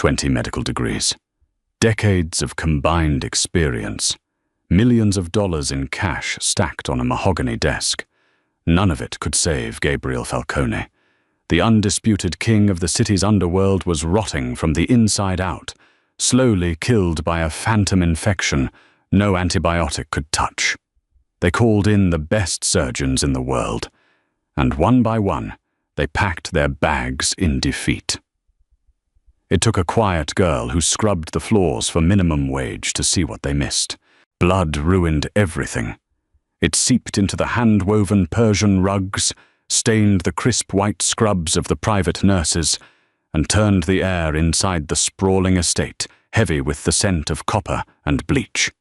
20 medical degrees, decades of combined experience, millions of dollars in cash stacked on a mahogany desk. None of it could save Gabriel Falcone. The undisputed king of the city's underworld was rotting from the inside out, slowly killed by a phantom infection no antibiotic could touch. They called in the best surgeons in the world, and one by one, they packed their bags in defeat. It took a quiet girl who scrubbed the floors for minimum wage to see what they missed. Blood ruined everything. It seeped into the hand-woven Persian rugs, stained the crisp white scrubs of the private nurses, and turned the air inside the sprawling estate heavy with the scent of copper and bleach.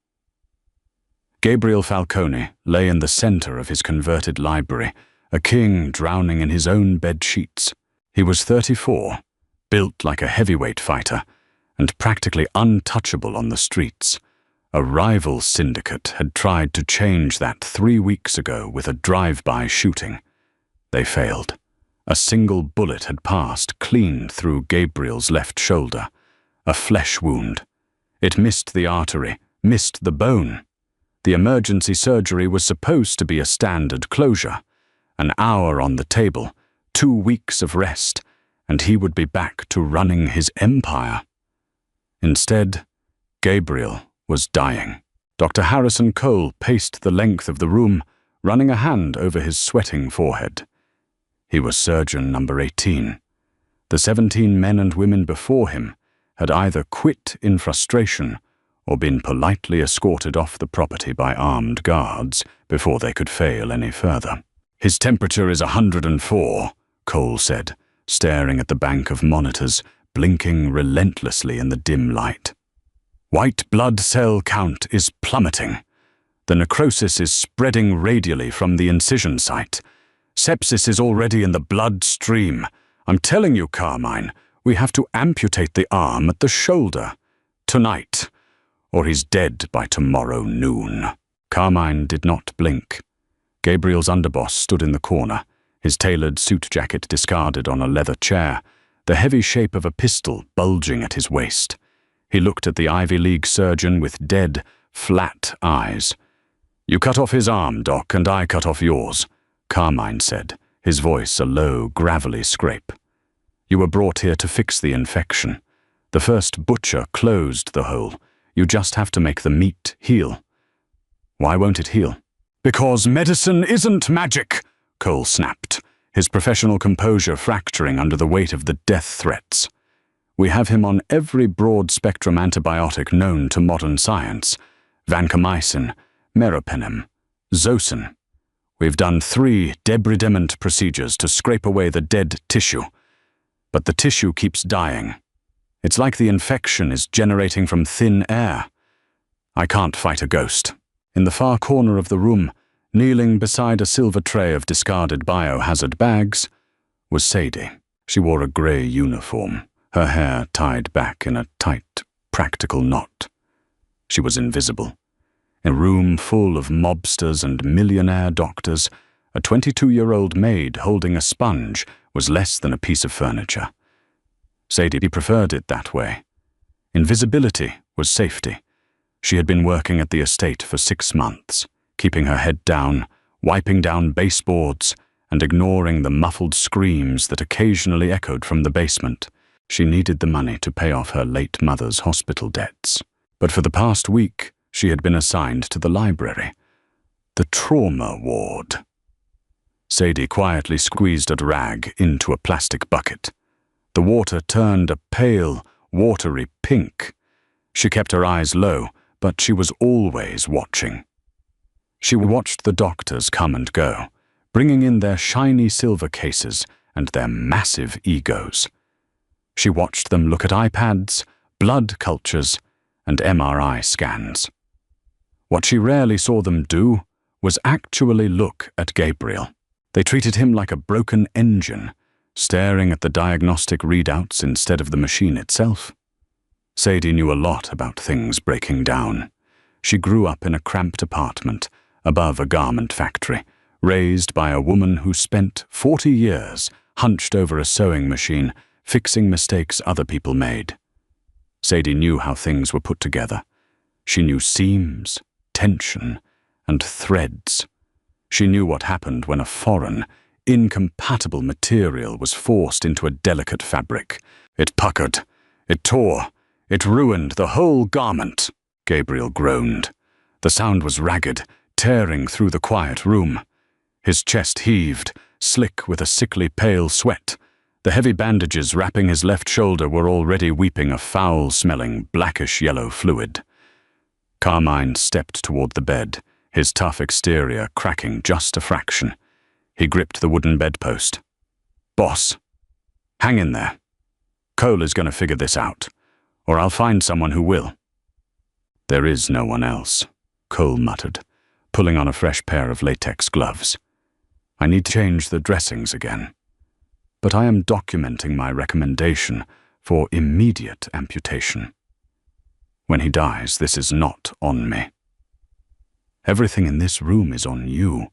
Gabriel Falcone lay in the center of his converted library, a king drowning in his own bed sheets. He was 34, built like a heavyweight fighter, and practically untouchable on the streets. A rival syndicate had tried to change that 3 weeks ago with a drive-by shooting. They failed. A single bullet had passed clean through Gabriel's left shoulder, a flesh wound. It missed the artery, missed the bone. The emergency surgery was supposed to be a standard closure. An hour on the table, 2 weeks of rest, and he would be back to running his empire. Instead, Gabriel was dying. Dr. Harrison Cole paced the length of the room, running a hand over his sweating forehead. He was surgeon number 18. The 17 men and women before him had either quit in frustration or been politely escorted off the property by armed guards before they could fail any further. "His temperature is 104, Cole said, staring at the bank of monitors, blinking relentlessly in the dim light. "White blood cell count is plummeting. The necrosis is spreading radially from the incision site. Sepsis is already in the bloodstream. I'm telling you, Carmine, we have to amputate the arm at the shoulder. Tonight, or he's dead by tomorrow noon." Carmine did not blink. Gabriel's underboss stood in the corner, his tailored suit jacket discarded on a leather chair, the heavy shape of a pistol bulging at his waist. He looked at the Ivy League surgeon with dead, flat eyes. "You cut off his arm, Doc, and I cut off yours," Carmine said, his voice a low, gravelly scrape. "You were brought here to fix the infection. The first butcher closed the hole. You just have to make the meat heal." "Why won't it heal?" "Because medicine isn't magic," Cole snapped, his professional composure fracturing under the weight of the death threats. "We have him on every broad-spectrum antibiotic known to modern science: vancomycin, meropenem, zosyn. We've done 3 debridement procedures to scrape away the dead tissue. But the tissue keeps dying. It's like the infection is generating from thin air. I can't fight a ghost." In the far corner of the room, kneeling beside a silver tray of discarded biohazard bags, was Sadie. She wore a grey uniform, her hair tied back in a tight, practical knot. She was invisible. In a room full of mobsters and millionaire doctors, a 22-year-old maid holding a sponge was less than a piece of furniture. Sadie preferred it that way. Invisibility was safety. She had been working at the estate for 6 months, keeping her head down, wiping down baseboards, and ignoring the muffled screams that occasionally echoed from the basement. She needed the money to pay off her late mother's hospital debts. But for the past week, she had been assigned to the library, the trauma ward. Sadie quietly squeezed a rag into a plastic bucket. The water turned a pale, watery pink. She kept her eyes low, but she was always watching. She watched the doctors come and go, bringing in their shiny silver cases and their massive egos. She watched them look at iPads, blood cultures, and MRI scans. What she rarely saw them do was actually look at Gabriel. They treated him like a broken engine, staring at the diagnostic readouts instead of the machine itself. Sadie knew a lot about things breaking down. She grew up in a cramped apartment above a garment factory, raised by a woman who spent 40 years hunched over a sewing machine, fixing mistakes other people made. Sadie knew how things were put together. She knew seams, tension, and threads. She knew what happened when a foreign, incompatible material was forced into a delicate fabric. It puckered, it tore, it ruined the whole garment, Gabriel groaned. The sound was ragged, tearing through the quiet room. His chest heaved, slick with a sickly pale sweat. The heavy bandages wrapping his left shoulder were already weeping a foul-smelling, blackish-yellow fluid. Carmine stepped toward the bed, his tough exterior cracking just a fraction. He gripped the wooden bedpost. "Boss, hang in there. Cole is going to figure this out, or I'll find someone who will." "There is no one else," Cole muttered, pulling on a fresh pair of latex gloves. "I need to change the dressings again. But I am documenting my recommendation for immediate amputation. When he dies, this is not on me." "Everything in this room is on you,"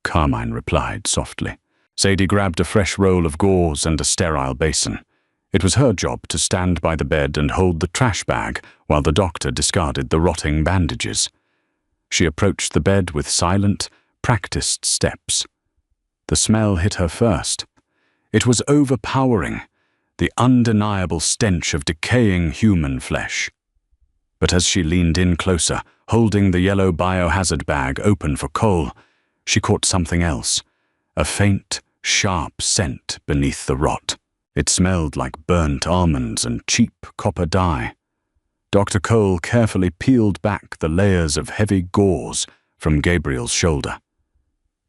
Carmine replied softly. Sadie grabbed a fresh roll of gauze and a sterile basin. It was her job to stand by the bed and hold the trash bag while the doctor discarded the rotting bandages. She approached the bed with silent, practiced steps. The smell hit her first. It was overpowering, the undeniable stench of decaying human flesh. But as she leaned in closer, holding the yellow biohazard bag open for Cole, she caught something else, a faint, sharp scent beneath the rot. It smelled like burnt almonds and cheap copper dye. Dr. Cole carefully peeled back the layers of heavy gauze from Gabriel's shoulder.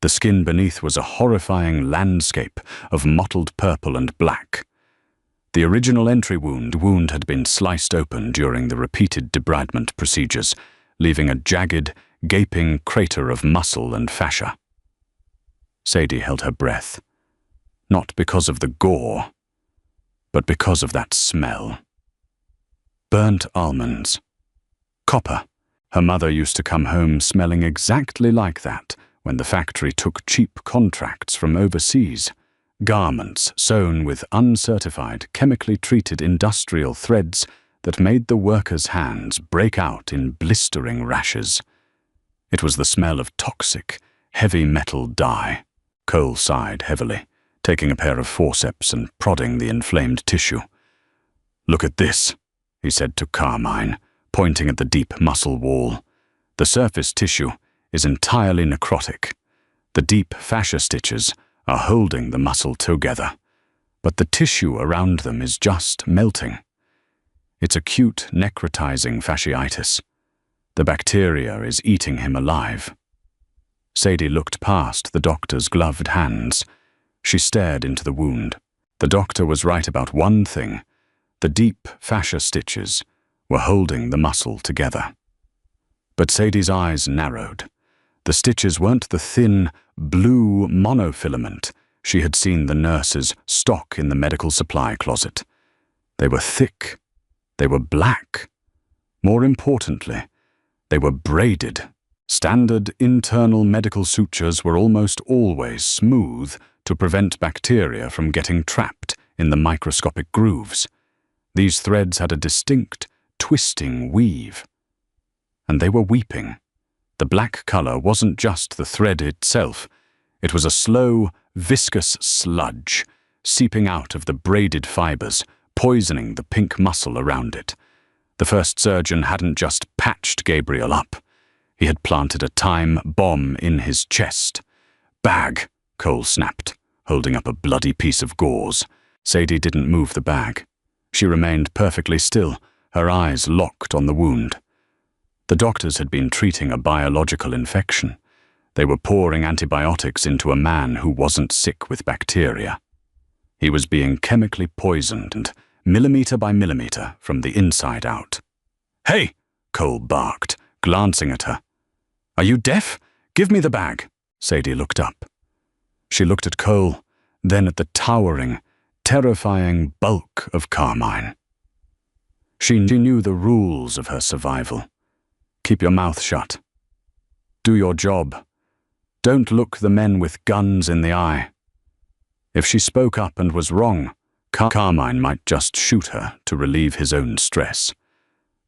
The skin beneath was a horrifying landscape of mottled purple and black. The original entry wound had been sliced open during the repeated debridement procedures, leaving a jagged, gaping crater of muscle and fascia. Sadie held her breath, not because of the gore, but because of that smell. Burnt almonds. Copper. Her mother used to come home smelling exactly like that when the factory took cheap contracts from overseas. Garments sewn with uncertified, chemically treated industrial threads that made the workers' hands break out in blistering rashes. It was the smell of toxic, heavy metal dye. Cole sighed heavily, taking a pair of forceps and prodding the inflamed tissue. "Look at this," he said to Carmine, pointing at the deep muscle wall. "The surface tissue is entirely necrotic. The deep fascia stitches are holding the muscle together, but the tissue around them is just melting. It's acute necrotizing fasciitis. The bacteria is eating him alive." Sadie looked past the doctor's gloved hands. She stared into the wound. The doctor was right about one thing. The deep fascia stitches were holding the muscle together. But Sadie's eyes narrowed. The stitches weren't the thin, blue monofilament she had seen the nurses stock in the medical supply closet. They were thick. They were black. More importantly, they were braided. Standard internal medical sutures were almost always smooth to prevent bacteria from getting trapped in the microscopic grooves. These threads had a distinct, twisting weave. And they were weeping. The black color wasn't just the thread itself. It was a slow, viscous sludge, seeping out of the braided fibers, poisoning the pink muscle around it. The first surgeon hadn't just patched Gabriel up. He had planted a time bomb in his chest. "Bag," Cole snapped, holding up a bloody piece of gauze. Sadie didn't move the bag. She remained perfectly still, her eyes locked on the wound. The doctors had been treating a biological infection. They were pouring antibiotics into a man who wasn't sick with bacteria. He was being chemically poisoned, millimeter by millimeter, from the inside out. "Hey!" Cole barked, glancing at her. "Are you deaf? Give me the bag." Sadie looked up. She looked at Cole, then at the towering, terrifying bulk of Carmine. She knew the rules of her survival. Keep your mouth shut. Do your job. Don't look the men with guns in the eye. If she spoke up and was wrong, Carmine might just shoot her to relieve his own stress.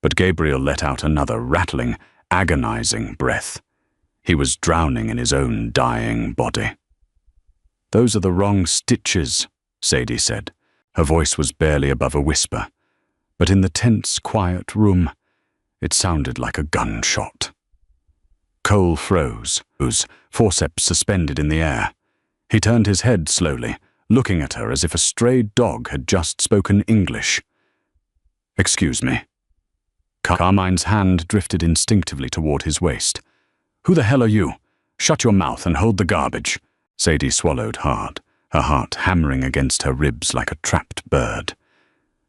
But Gabriel let out another rattling, agonizing breath. He was drowning in his own dying body. "Those are the wrong stitches," Sadie said. Her voice was barely above a whisper, but in the tense, quiet room, it sounded like a gunshot. Cole froze, his forceps suspended in the air. He turned his head slowly, looking at her as if a stray dog had just spoken English. "Excuse me." Carmine's hand drifted instinctively toward his waist. "Who the hell are you? Shut your mouth and hold the garbage." Sadie swallowed hard, her heart hammering against her ribs like a trapped bird.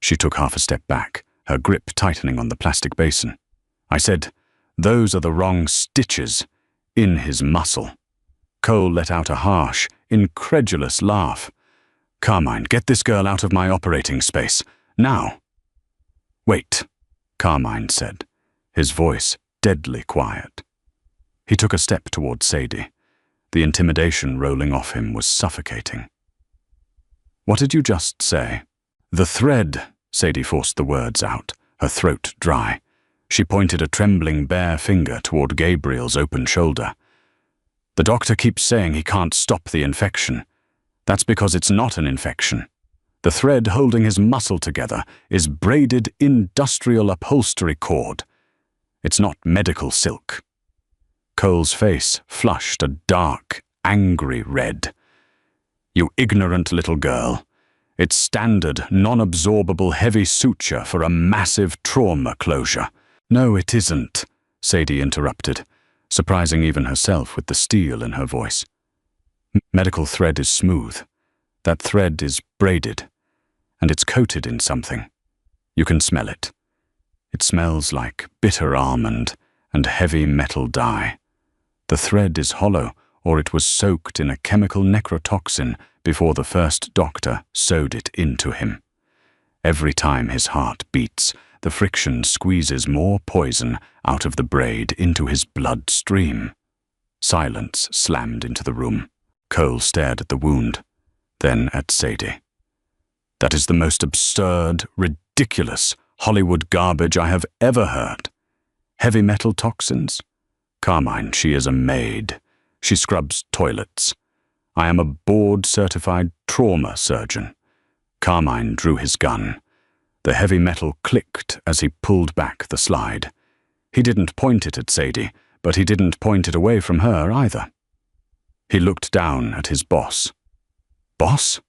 She took half a step back, her grip tightening on the plastic basin. "I said, those are the wrong stitches in his muscle." Cole let out a harsh, incredulous laugh. "Carmine, get this girl out of my operating space. Now." "Wait," Carmine said, his voice deadly quiet. He took a step toward Sadie. The intimidation rolling off him was suffocating. "What did you just say?" "The thread," Sadie forced the words out, her throat dry. She pointed a trembling bare finger toward Gabriel's open shoulder. "The doctor keeps saying he can't stop the infection. That's because it's not an infection. The thread holding his muscle together is braided industrial upholstery cord. It's not medical silk." Cole's face flushed a dark, angry red. "You ignorant little girl. It's standard, non-absorbable heavy suture for a massive trauma closure." "No, it isn't," Sadie interrupted, surprising even herself with the steel in her voice. "Medical thread is smooth. That thread is braided, and it's coated in something. You can smell it. It smells like bitter almond and heavy metal dye. The thread is hollow, or it was soaked in a chemical necrotoxin before the first doctor sewed it into him. Every time his heart beats, the friction squeezes more poison out of the braid into his bloodstream." Silence slammed into the room. Cole stared at the wound, then at Sadie. "That is the most absurd, ridiculous Hollywood garbage I have ever heard. Heavy metal toxins? Carmine, she is a maid. She scrubs toilets. I am a board-certified trauma surgeon." Carmine drew his gun. The heavy metal clicked as he pulled back the slide. He didn't point it at Sadie, but he didn't point it away from her either. He looked down at his boss. "Boss?"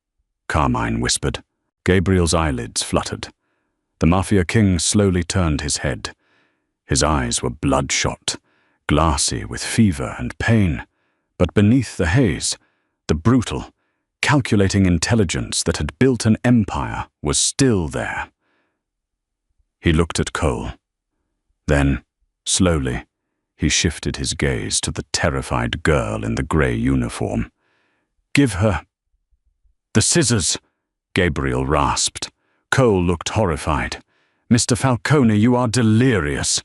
Carmine whispered. Gabriel's eyelids fluttered. The Mafia King slowly turned his head. His eyes were bloodshot, glassy with fever and pain, but beneath the haze, the brutal, calculating intelligence that had built an empire was still there. He looked at Cole. Then, slowly, he shifted his gaze to the terrified girl in the grey uniform. "Give her..." "The scissors!" Gabriel rasped. Cole looked horrified. "Mr. Falcone, you are delirious.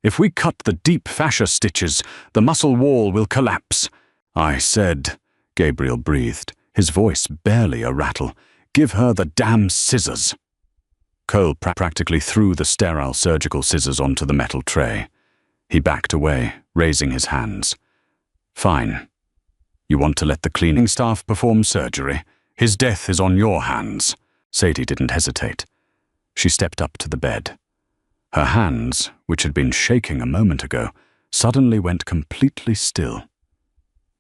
If we cut the deep fascia stitches, the muscle wall will collapse." "I said," Gabriel breathed, his voice barely a rattle, "give her the damn scissors." Cole practically threw the sterile surgical scissors onto the metal tray. He backed away, raising his hands. "Fine. You want to let the cleaning staff perform surgery? His death is on your hands." Sadie didn't hesitate. She stepped up to the bed. Her hands, which had been shaking a moment ago, suddenly went completely still.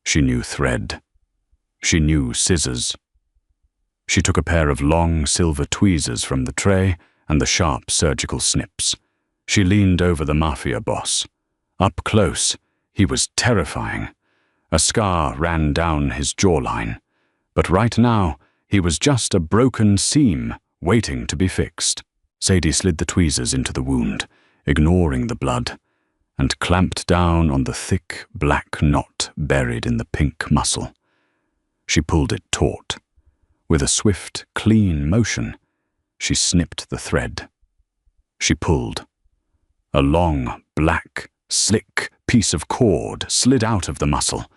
She knew thread. She knew scissors. She took a pair of long silver tweezers from the tray and the sharp surgical snips. She leaned over the Mafia Boss. Up close, he was terrifying. A scar ran down his jawline. But right now, he was just a broken seam waiting to be fixed. Sadie slid the tweezers into the wound, ignoring the blood, and clamped down on the thick, black knot buried in the pink muscle. She pulled it taut. With a swift, clean motion, she snipped the thread. She pulled. A long, black, slick piece of cord slid out of the muscle.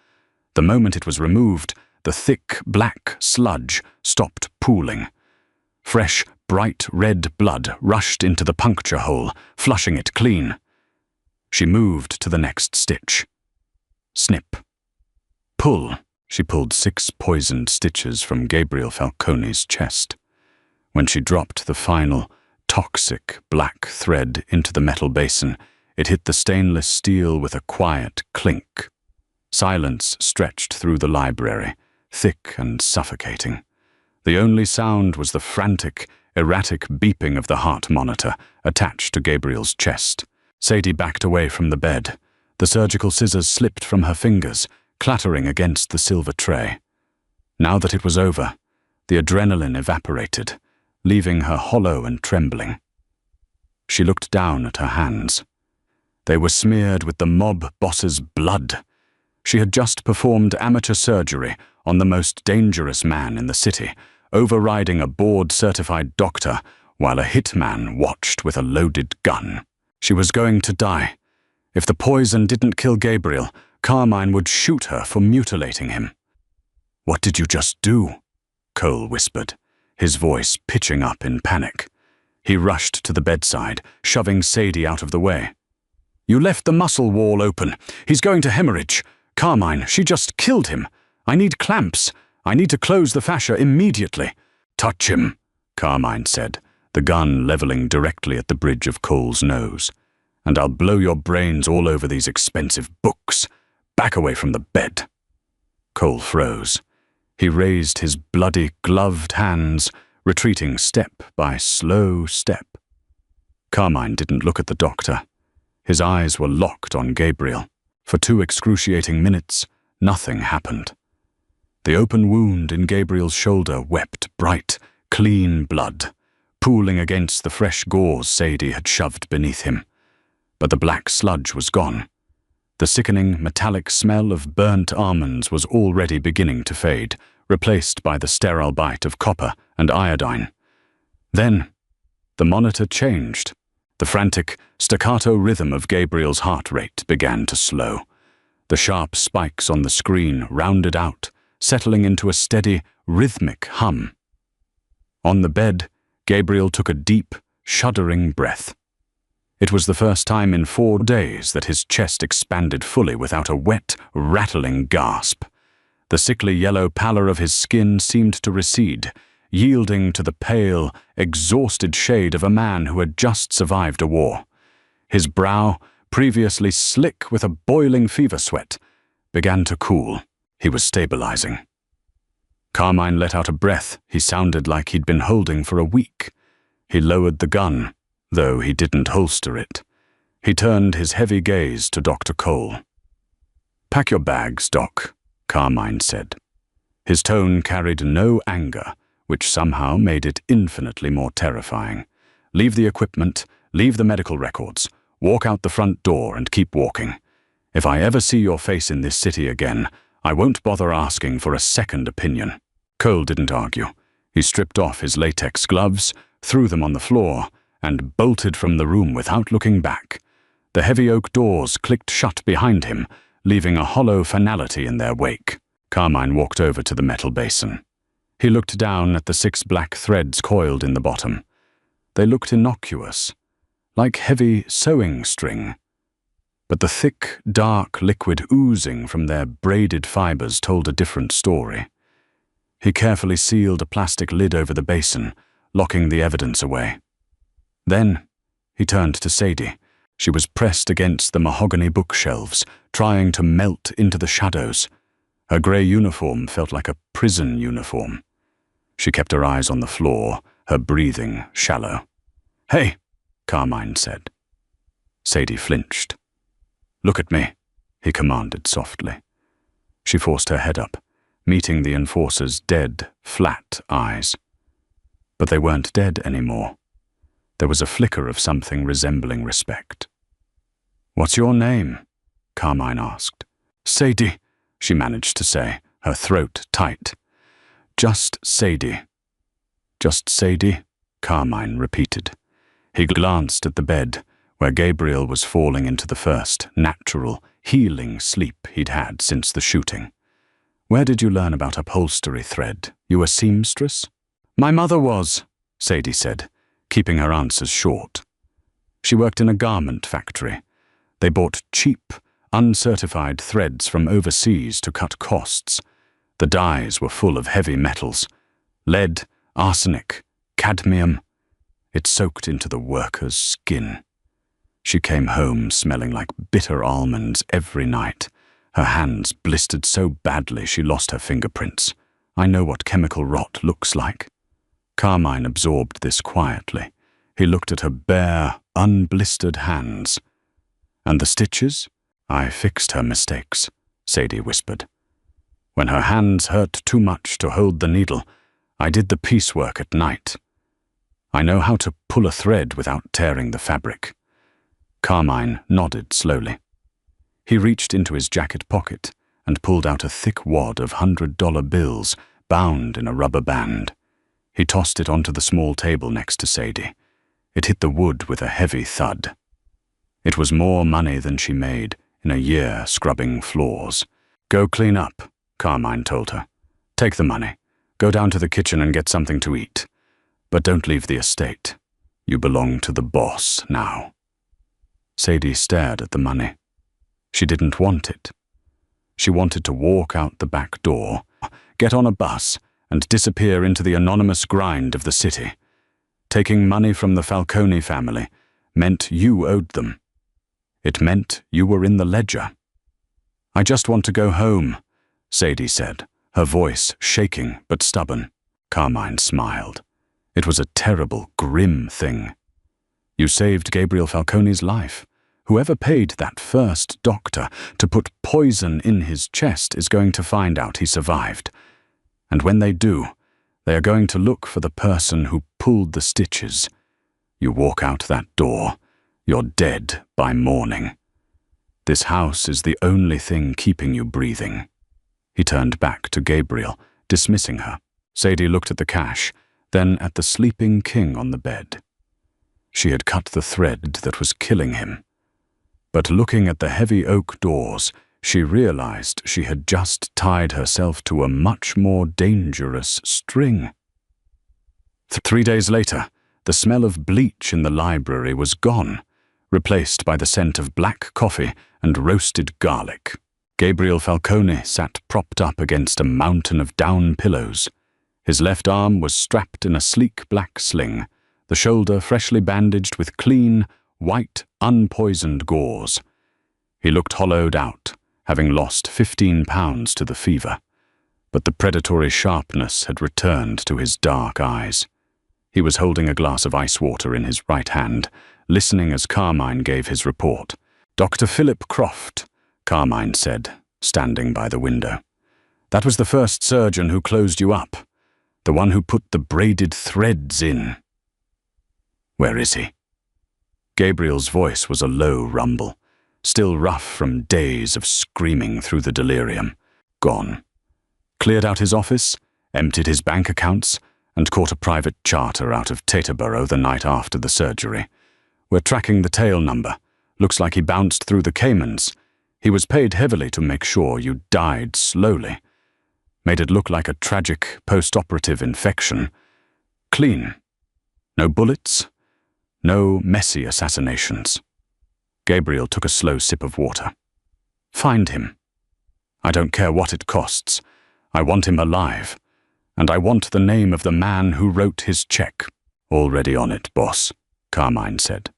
The moment it was removed, the thick, black sludge stopped pooling. Fresh, bright red blood rushed into the puncture hole, flushing it clean. She moved to the next stitch. Snip. Pull. She pulled 6 poisoned stitches from Gabriel Falcone's chest. When she dropped the final, toxic black thread into the metal basin, it hit the stainless steel with a quiet clink. Silence stretched through the library, thick and suffocating. The only sound was the frantic, erratic beeping of the heart monitor attached to Gabriel's chest. Sadie backed away from the bed. The surgical scissors slipped from her fingers, clattering against the silver tray. Now that it was over, the adrenaline evaporated, leaving her hollow and trembling. She looked down at her hands. They were smeared with the mob boss's blood. She had just performed amateur surgery on the most dangerous man in the city, overriding a board-certified doctor while a hitman watched with a loaded gun. She was going to die. If the poison didn't kill Gabriel, Carmine would shoot her for mutilating him. "What did you just do?" Cole whispered, his voice pitching up in panic. He rushed to the bedside, shoving Sadie out of the way. "You left the muscle wall open. He's going to hemorrhage. Carmine, she just killed him. I need clamps. I need to close the fascia immediately." "Touch him," Carmine said, the gun leveling directly at the bridge of Cole's nose. "And I'll blow your brains all over these expensive books. Back away from the bed." Cole froze. He raised his bloody, gloved hands, retreating step by slow step. Carmine didn't look at the doctor. His eyes were locked on Gabriel. For 2 excruciating minutes, nothing happened. The open wound in Gabriel's shoulder wept bright, clean blood, pooling against the fresh gauze Sadie had shoved beneath him. But the black sludge was gone. The sickening, metallic smell of burnt almonds was already beginning to fade, replaced by the sterile bite of copper and iodine. Then, the monitor changed. The frantic, staccato rhythm of Gabriel's heart rate began to slow. The sharp spikes on the screen rounded out, settling into a steady, rhythmic hum. On the bed, Gabriel took a deep, shuddering breath. It was the first time in 4 days that his chest expanded fully without a wet, rattling gasp. The sickly yellow pallor of his skin seemed to recede, yielding to the pale, exhausted shade of a man who had just survived a war. His brow, previously slick with a boiling fever sweat, began to cool. He was stabilizing. Carmine let out a breath he sounded like he'd been holding for a week. He lowered the gun, though he didn't holster it. He turned his heavy gaze to Dr. Cole. "Pack your bags, Doc," Carmine said. His tone carried no anger, which somehow made it infinitely more terrifying. "Leave the equipment, leave the medical records, walk out the front door and keep walking. If I ever see your face in this city again, I won't bother asking for a second opinion." Cole didn't argue. He stripped off his latex gloves, threw them on the floor, and bolted from the room without looking back. The heavy oak doors clicked shut behind him, leaving a hollow finality in their wake. Carmine walked over to the metal basin. He looked down at the 6 black threads coiled in the bottom. They looked innocuous, like heavy sewing string. But the thick, dark liquid oozing from their braided fibers told a different story. He carefully sealed a plastic lid over the basin, locking the evidence away. Then, he turned to Sadie. She was pressed against the mahogany bookshelves, trying to melt into the shadows. Her grey uniform felt like a prison uniform. She kept her eyes on the floor, her breathing shallow. "Hey," Carmine said. Sadie flinched. "Look at me," he commanded softly. She forced her head up, meeting the enforcer's dead, flat eyes. But they weren't dead anymore. There was a flicker of something resembling respect. "What's your name?" Carmine asked. "Sadie," she managed to say, her throat tight. "Just Sadie." "Just Sadie," Carmine repeated. He glanced at the bed, where Gabriel was falling into the first, natural, healing sleep he'd had since the shooting. "Where did you learn about upholstery thread? You a seamstress?" "My mother was," Sadie said, keeping her answers short. She worked in a garment factory. They bought cheap, uncertified threads from overseas to cut costs. The dyes were full of heavy metals: lead, arsenic, cadmium. It soaked into the worker's skin. She came home smelling like bitter almonds every night. Her hands blistered so badly she lost her fingerprints. I know what chemical rot looks like. Carmine absorbed this quietly. He looked at her bare, unblistered hands. And the stitches? I fixed her mistakes, Sadie whispered. When her hands hurt too much to hold the needle, I did the piecework at night. I know how to pull a thread without tearing the fabric. Carmine nodded slowly. He reached into his jacket pocket and pulled out a thick wad of $100 bills bound in a rubber band. He tossed it onto the small table next to Sadie. It hit the wood with a heavy thud. It was more money than she made in a year scrubbing floors. Go clean up, Carmine told her. Take the money. Go down to the kitchen and get something to eat. But don't leave the estate. You belong to the boss now. Sadie stared at the money. She didn't want it. She wanted to walk out the back door, get on a bus, and disappear into the anonymous grind of the city. Taking money from the Falcone family meant you owed them. It meant you were in the ledger. I just want to go home, Sadie said, her voice shaking but stubborn. Carmine smiled. It was a terrible, grim thing. You saved Gabriel Falcone's life. Whoever paid that first doctor to put poison in his chest is going to find out he survived. And when they do, they are going to look for the person who pulled the stitches. You walk out that door, you're dead by morning. This house is the only thing keeping you breathing. He turned back to Gabriel, dismissing her. Sadie looked at the cash, then at the sleeping king on the bed. She had cut the thread that was killing him. But looking at the heavy oak doors, she realized she had just tied herself to a much more dangerous string. 3 days later, the smell of bleach in the library was gone, replaced by the scent of black coffee and roasted garlic. Gabriel Falcone sat propped up against a mountain of down pillows. His left arm was strapped in a sleek black sling, the shoulder freshly bandaged with clean, white, unpoisoned gauze. He looked hollowed out, having lost 15 pounds to the fever, but the predatory sharpness had returned to his dark eyes. He was holding a glass of ice water in his right hand, listening as Carmine gave his report. Dr. Philip Croft, Carmine said, standing by the window. That was the first surgeon who closed you up, the one who put the braided threads in. Where is he? Gabriel's voice was a low rumble, still rough from days of screaming through the delirium. Gone. Cleared out his office, emptied his bank accounts, and caught a private charter out of Teterboro the night after the surgery. We're tracking the tail number. Looks like he bounced through the Caymans. He was paid heavily to make sure you died slowly. Made it look like a tragic post-operative infection. Clean. No bullets. No messy assassinations. Gabriel took a slow sip of water. Find him. I don't care what it costs. I want him alive. And I want the name of the man who wrote his check. Already on it, boss, Carmine said.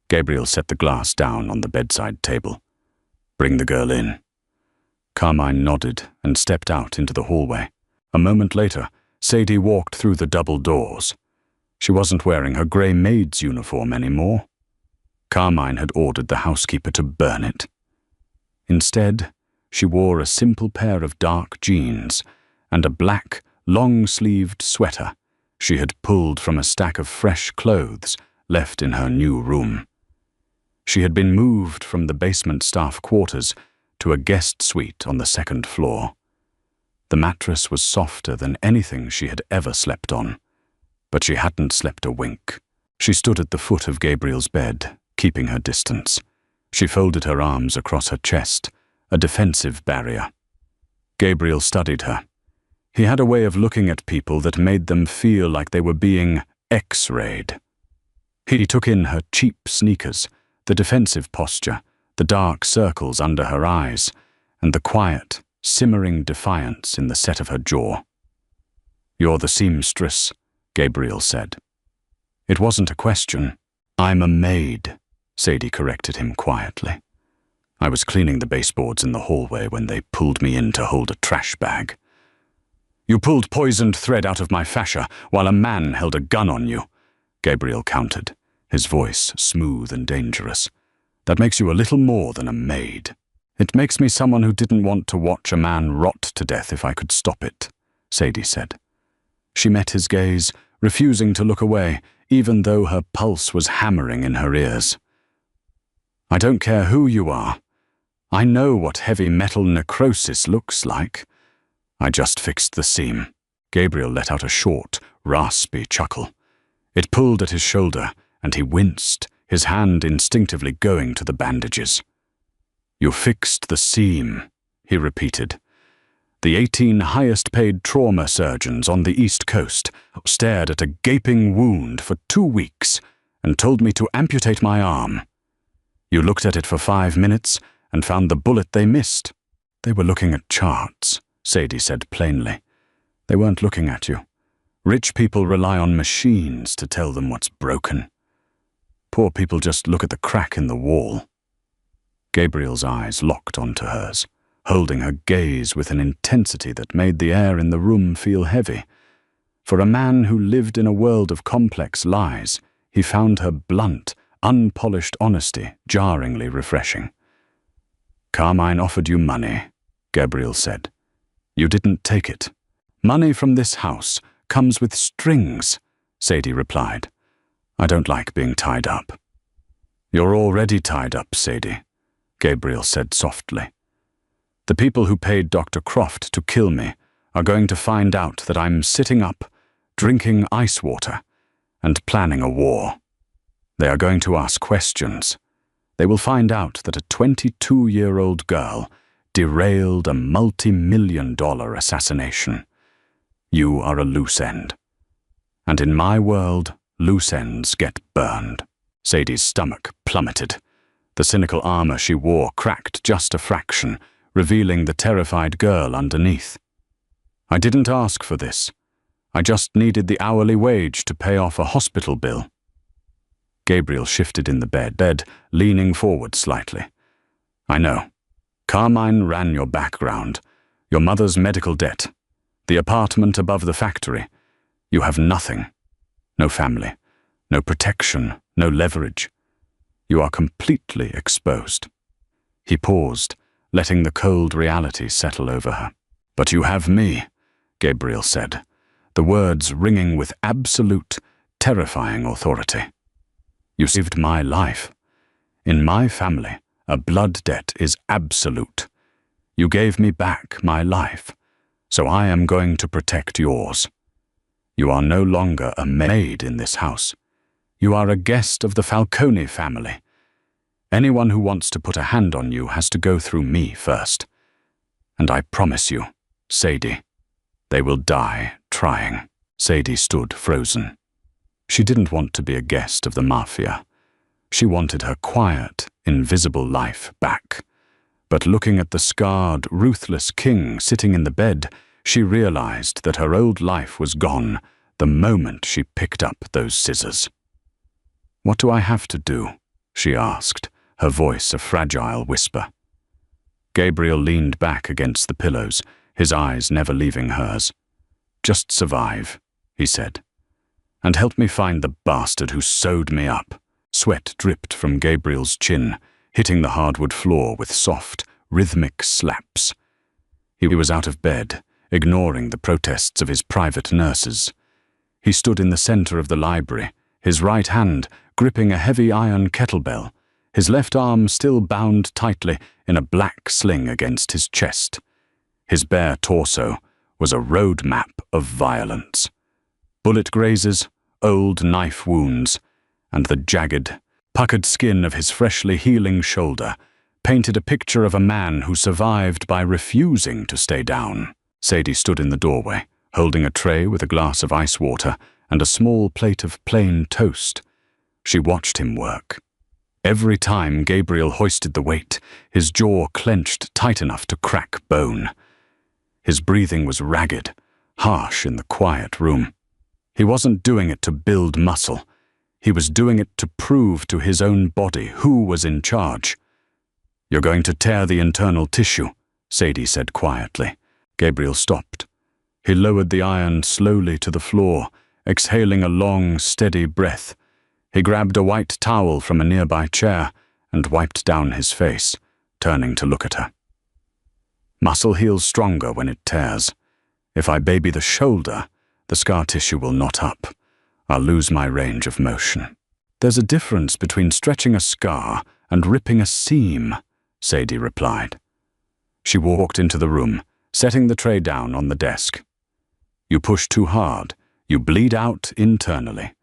Gabriel set the glass down on the bedside table. Bring the girl in. Carmine nodded and stepped out into the hallway. A moment later, Sadie walked through the double doors. She wasn't wearing her grey maid's uniform anymore. Carmine had ordered the housekeeper to burn it. Instead, she wore a simple pair of dark jeans and a black, long-sleeved sweater she had pulled from a stack of fresh clothes left in her new room. She had been moved from the basement staff quarters to a guest suite on the second floor. The mattress was softer than anything she had ever slept on, but she hadn't slept a wink. She stood at the foot of Gabriel's bed, keeping her distance. She folded her arms across her chest, a defensive barrier. Gabriel studied her. He had a way of looking at people that made them feel like they were being X-rayed. He took in her cheap sneakers, the defensive posture, the dark circles under her eyes, and the quiet, simmering defiance in the set of her jaw. "You're the seamstress," Gabriel said. It wasn't a question. "I'm a maid," Sadie corrected him quietly. "I was cleaning the baseboards in the hallway when they pulled me in to hold a trash bag." "You pulled poisoned thread out of my fascia while a man held a gun on you," Gabriel countered, his voice smooth and dangerous. "That makes you a little more than a maid." "It makes me someone who didn't want to watch a man rot to death if I could stop it," Sadie said. She met his gaze, refusing to look away, even though her pulse was hammering in her ears. "I don't care who you are. I know what heavy metal necrosis looks like. I just fixed the seam." Gabriel let out a short, raspy chuckle. It pulled at his shoulder, and he winced, his hand instinctively going to the bandages. "You fixed the seam," he repeated. The 18 highest-paid trauma surgeons on the East Coast stared at a gaping wound for 2 weeks and told me to amputate my arm. You looked at it for 5 minutes and found the bullet they missed. "They were looking at charts," Sadie said plainly. "They weren't looking at you. Rich people rely on machines to tell them what's broken. Poor people just look at the crack in the wall." Gabriel's eyes locked onto hers, holding her gaze with an intensity that made the air in the room feel heavy. For a man who lived in a world of complex lies, he found her blunt, unpolished honesty jarringly refreshing. "Carmine offered you money," Gabriel said. "You didn't take it." "Money from this house comes with strings," Sadie replied. "I don't like being tied up." "You're already tied up, Sadie," Gabriel said softly. "The people who paid Dr. Croft to kill me are going to find out that I'm sitting up, drinking ice water, and planning a war. They are going to ask questions. They will find out that a 22-year-old girl derailed a multi-million-dollar assassination. You are a loose end. And in my world, loose ends get burned." Sadie's stomach plummeted. The cynical armor she wore cracked just a fraction, revealing the terrified girl underneath. "I didn't ask for this. I just needed the hourly wage to pay off a hospital bill." Gabriel shifted in the bed, leaning forward slightly. "I know. Carmine ran your background, your mother's medical debt, the apartment above the factory. You have nothing. No family, no protection, no leverage. You are completely exposed." He paused, letting the cold reality settle over her. "But you have me," Gabriel said, the words ringing with absolute, terrifying authority. "You saved my life. In my family, a blood debt is absolute. You gave me back my life, so I am going to protect yours. You are no longer a maid in this house. You are a guest of the Falcone family. Anyone who wants to put a hand on you has to go through me first. And I promise you, Sadie, they will die trying." Sadie stood frozen. She didn't want to be a guest of the Mafia. She wanted her quiet, invisible life back. But looking at the scarred, ruthless king sitting in the bed, she realized that her old life was gone the moment she picked up those scissors. "What do I have to do?" she asked, her voice a fragile whisper. Gabriel leaned back against the pillows, his eyes never leaving hers. "Just survive," he said. "And help me find the bastard who sewed me up." Sweat dripped from Gabriel's chin, hitting the hardwood floor with soft, rhythmic slaps. He was out of bed, ignoring the protests of his private nurses. He stood in the center of the library, his right hand gripping a heavy iron kettlebell, his left arm still bound tightly in a black sling against his chest. His bare torso was a road map of violence. Bullet grazes, old knife wounds, and the jagged, puckered skin of his freshly healing shoulder painted a picture of a man who survived by refusing to stay down. Sadie stood in the doorway, holding a tray with a glass of ice water and a small plate of plain toast. She watched him work. Every time Gabriel hoisted the weight, his jaw clenched tight enough to crack bone. His breathing was ragged, harsh in the quiet room. He wasn't doing it to build muscle. He was doing it to prove to his own body who was in charge. "You're going to tear the internal tissue," Sadie said quietly. Gabriel stopped. He lowered the iron slowly to the floor, exhaling a long, steady breath. He grabbed a white towel from a nearby chair and wiped down his face, turning to look at her. "Muscle heals stronger when it tears. If I baby the shoulder, the scar tissue will knot up. I'll lose my range of motion." "There's a difference between stretching a scar and ripping a seam," Sadie replied. She walked into the room, setting the tray down on the desk. "You push too hard, you bleed out internally.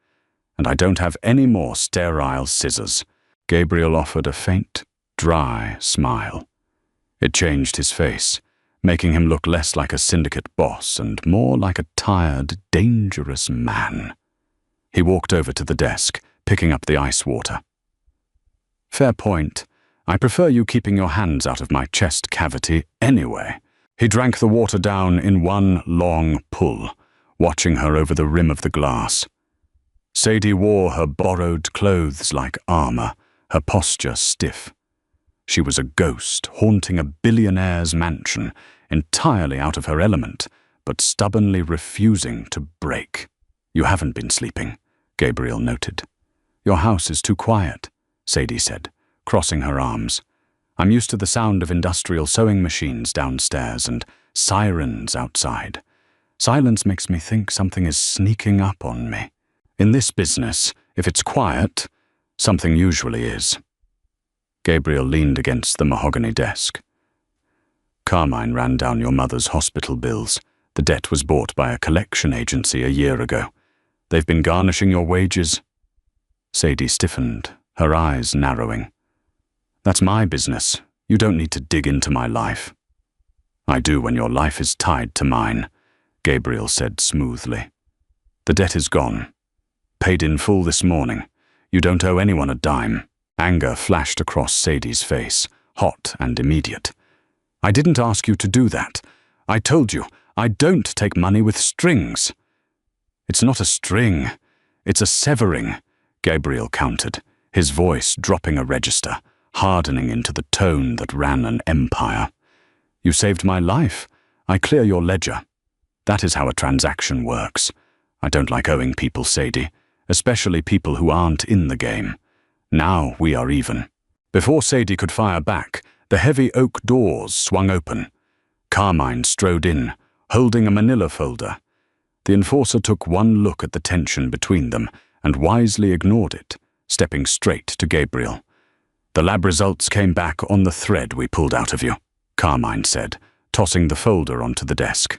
And I don't have any more sterile scissors." Gabriel offered a faint, dry smile. It changed his face, making him look less like a syndicate boss and more like a tired, dangerous man. He walked over to the desk, picking up the ice water. "Fair point. I prefer you keeping your hands out of my chest cavity anyway." He drank the water down in one long pull, watching her over the rim of the glass. Sadie wore her borrowed clothes like armor, her posture stiff. She was a ghost haunting a billionaire's mansion, entirely out of her element, but stubbornly refusing to break. "You haven't been sleeping," Gabriel noted. "Your house is too quiet," Sadie said, crossing her arms. "I'm used to the sound of industrial sewing machines downstairs and sirens outside. Silence makes me think something is sneaking up on me. In this business, if it's quiet, something usually is." Gabriel leaned against the mahogany desk. "Carmine ran down your mother's hospital bills. The debt was bought by a collection agency a year ago. They've been garnishing your wages." Sadie stiffened, her eyes narrowing. "That's my business. You don't need to dig into my life." "I do when your life is tied to mine," Gabriel said smoothly. "The debt is gone. Paid in full this morning. You don't owe anyone a dime." Anger flashed across Sadie's face, hot and immediate. "I didn't ask you to do that. I told you, I don't take money with strings." "It's not a string. It's a severing," Gabriel countered, his voice dropping a register, hardening into the tone that ran an empire. "You saved my life. I clear your ledger. That is how a transaction works. I don't like owing people, Sadie, especially people who aren't in the game. Now we are even." Before Sadie could fire back, the heavy oak doors swung open. Carmine strode in, holding a manila folder. The enforcer took one look at the tension between them and wisely ignored it, stepping straight to Gabriel. "The lab results came back on the thread we pulled out of you," Carmine said, tossing the folder onto the desk.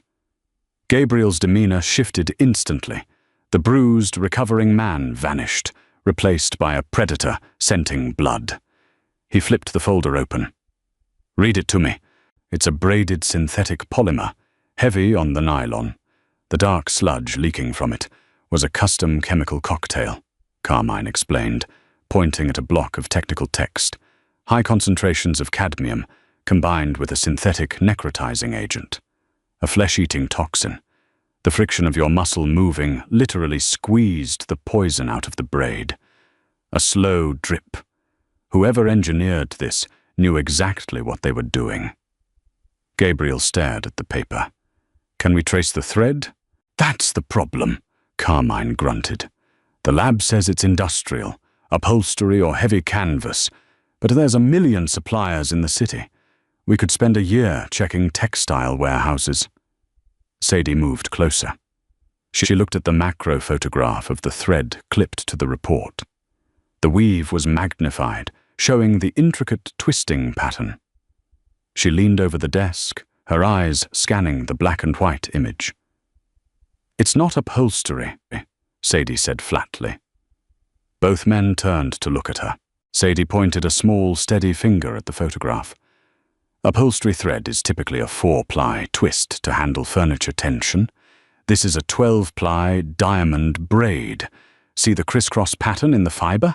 Gabriel's demeanor shifted instantly. The bruised, recovering man vanished, replaced by a predator scenting blood. He flipped the folder open. "Read it to me." It's a braided synthetic polymer, heavy on the nylon. The dark sludge leaking from it was a custom chemical cocktail, Carmine explained, pointing at a block of technical text. High concentrations of cadmium combined with a synthetic necrotizing agent. A flesh-eating toxin. The friction of your muscle moving literally squeezed the poison out of the braid. A slow drip. Whoever engineered this knew exactly what they were doing. Gabriel stared at the paper. "Can we trace the thread?" "That's the problem," Carmine grunted. "The lab says it's industrial, upholstery or heavy canvas, but there's a million suppliers in the city. We could spend a year checking textile warehouses." Sadie moved closer. She looked at the macro photograph of the thread clipped to the report. The weave was magnified, showing the intricate twisting pattern. She leaned over the desk, her eyes scanning the black and white image. "It's not upholstery," Sadie said flatly. Both men turned to look at her. Sadie pointed a small, steady finger at the photograph. "Upholstery thread is typically a 4-ply twist to handle furniture tension. This is a 12-ply diamond braid. See the crisscross pattern in the fiber?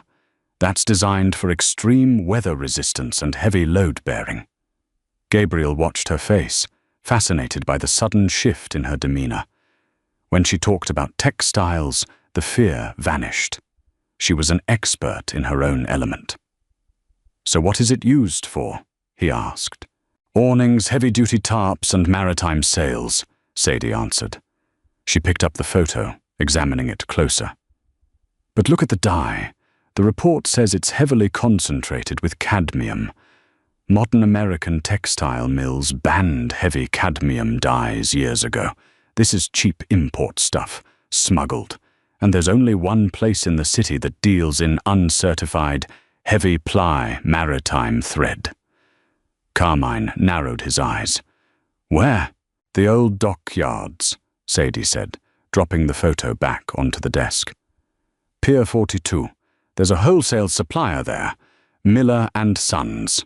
That's designed for extreme weather resistance and heavy load-bearing. Gabriel watched her face, fascinated by the sudden shift in her demeanor. When she talked about textiles, the fear vanished. She was an expert in her own element. "So what is it used for?" he asked. "Awnings, heavy-duty tarps, and maritime sails," Sadie answered. She picked up the photo, examining it closer. "But look at the dye. The report says it's heavily concentrated with cadmium. Modern American textile mills banned heavy cadmium dyes years ago. This is cheap import stuff, smuggled, and there's only one place in the city that deals in uncertified, heavy-ply maritime thread." Carmine narrowed his eyes. "Where?" "The old dockyards," Sadie said, dropping the photo back onto the desk. "Pier 42. There's a wholesale supplier there, Miller and Sons.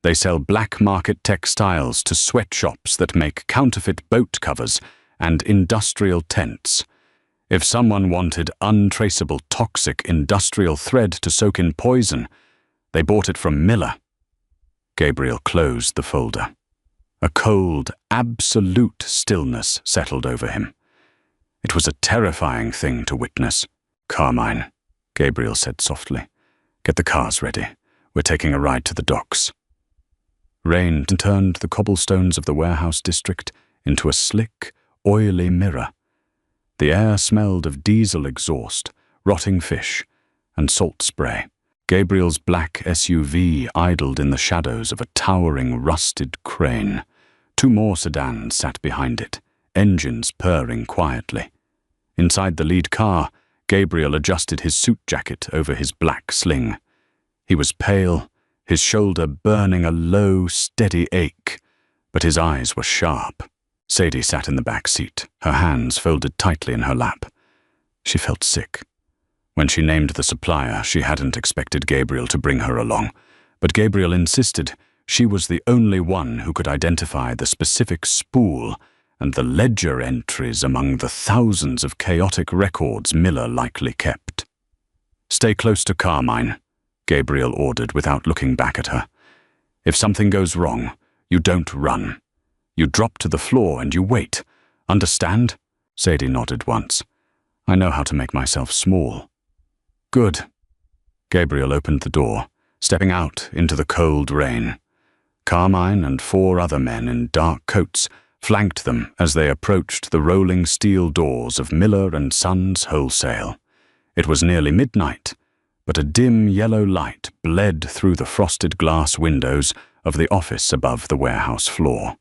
They sell black market textiles to sweatshops that make counterfeit boat covers and industrial tents. If someone wanted untraceable toxic industrial thread to soak in poison, they bought it from Miller." Gabriel closed the folder. A cold, absolute stillness settled over him. It was a terrifying thing to witness. "Carmine," Gabriel said softly, "get the cars ready. We're taking a ride to the docks." Rain turned the cobblestones of the warehouse district into a slick, oily mirror. The air smelled of diesel exhaust, rotting fish, and salt spray. Gabriel's black SUV idled in the shadows of a towering, rusted crane. 2 more sedans sat behind it, engines purring quietly. Inside the lead car, Gabriel adjusted his suit jacket over his black sling. He was pale, his shoulder burning a low, steady ache, but his eyes were sharp. Sadie sat in the back seat, her hands folded tightly in her lap. She felt sick. When she named the supplier, she hadn't expected Gabriel to bring her along, but Gabriel insisted she was the only one who could identify the specific spool and the ledger entries among the thousands of chaotic records Miller likely kept. "Stay close to Carmine," Gabriel ordered without looking back at her. "If something goes wrong, you don't run. You drop to the floor and you wait. Understand?" Sadie nodded once. "I know how to make myself small." "Good." Gabriel opened the door, stepping out into the cold rain. Carmine and 4 other men in dark coats flanked them as they approached the rolling steel doors of Miller and Sons Wholesale. It was nearly midnight, but a dim yellow light bled through the frosted glass windows of the office above the warehouse floor.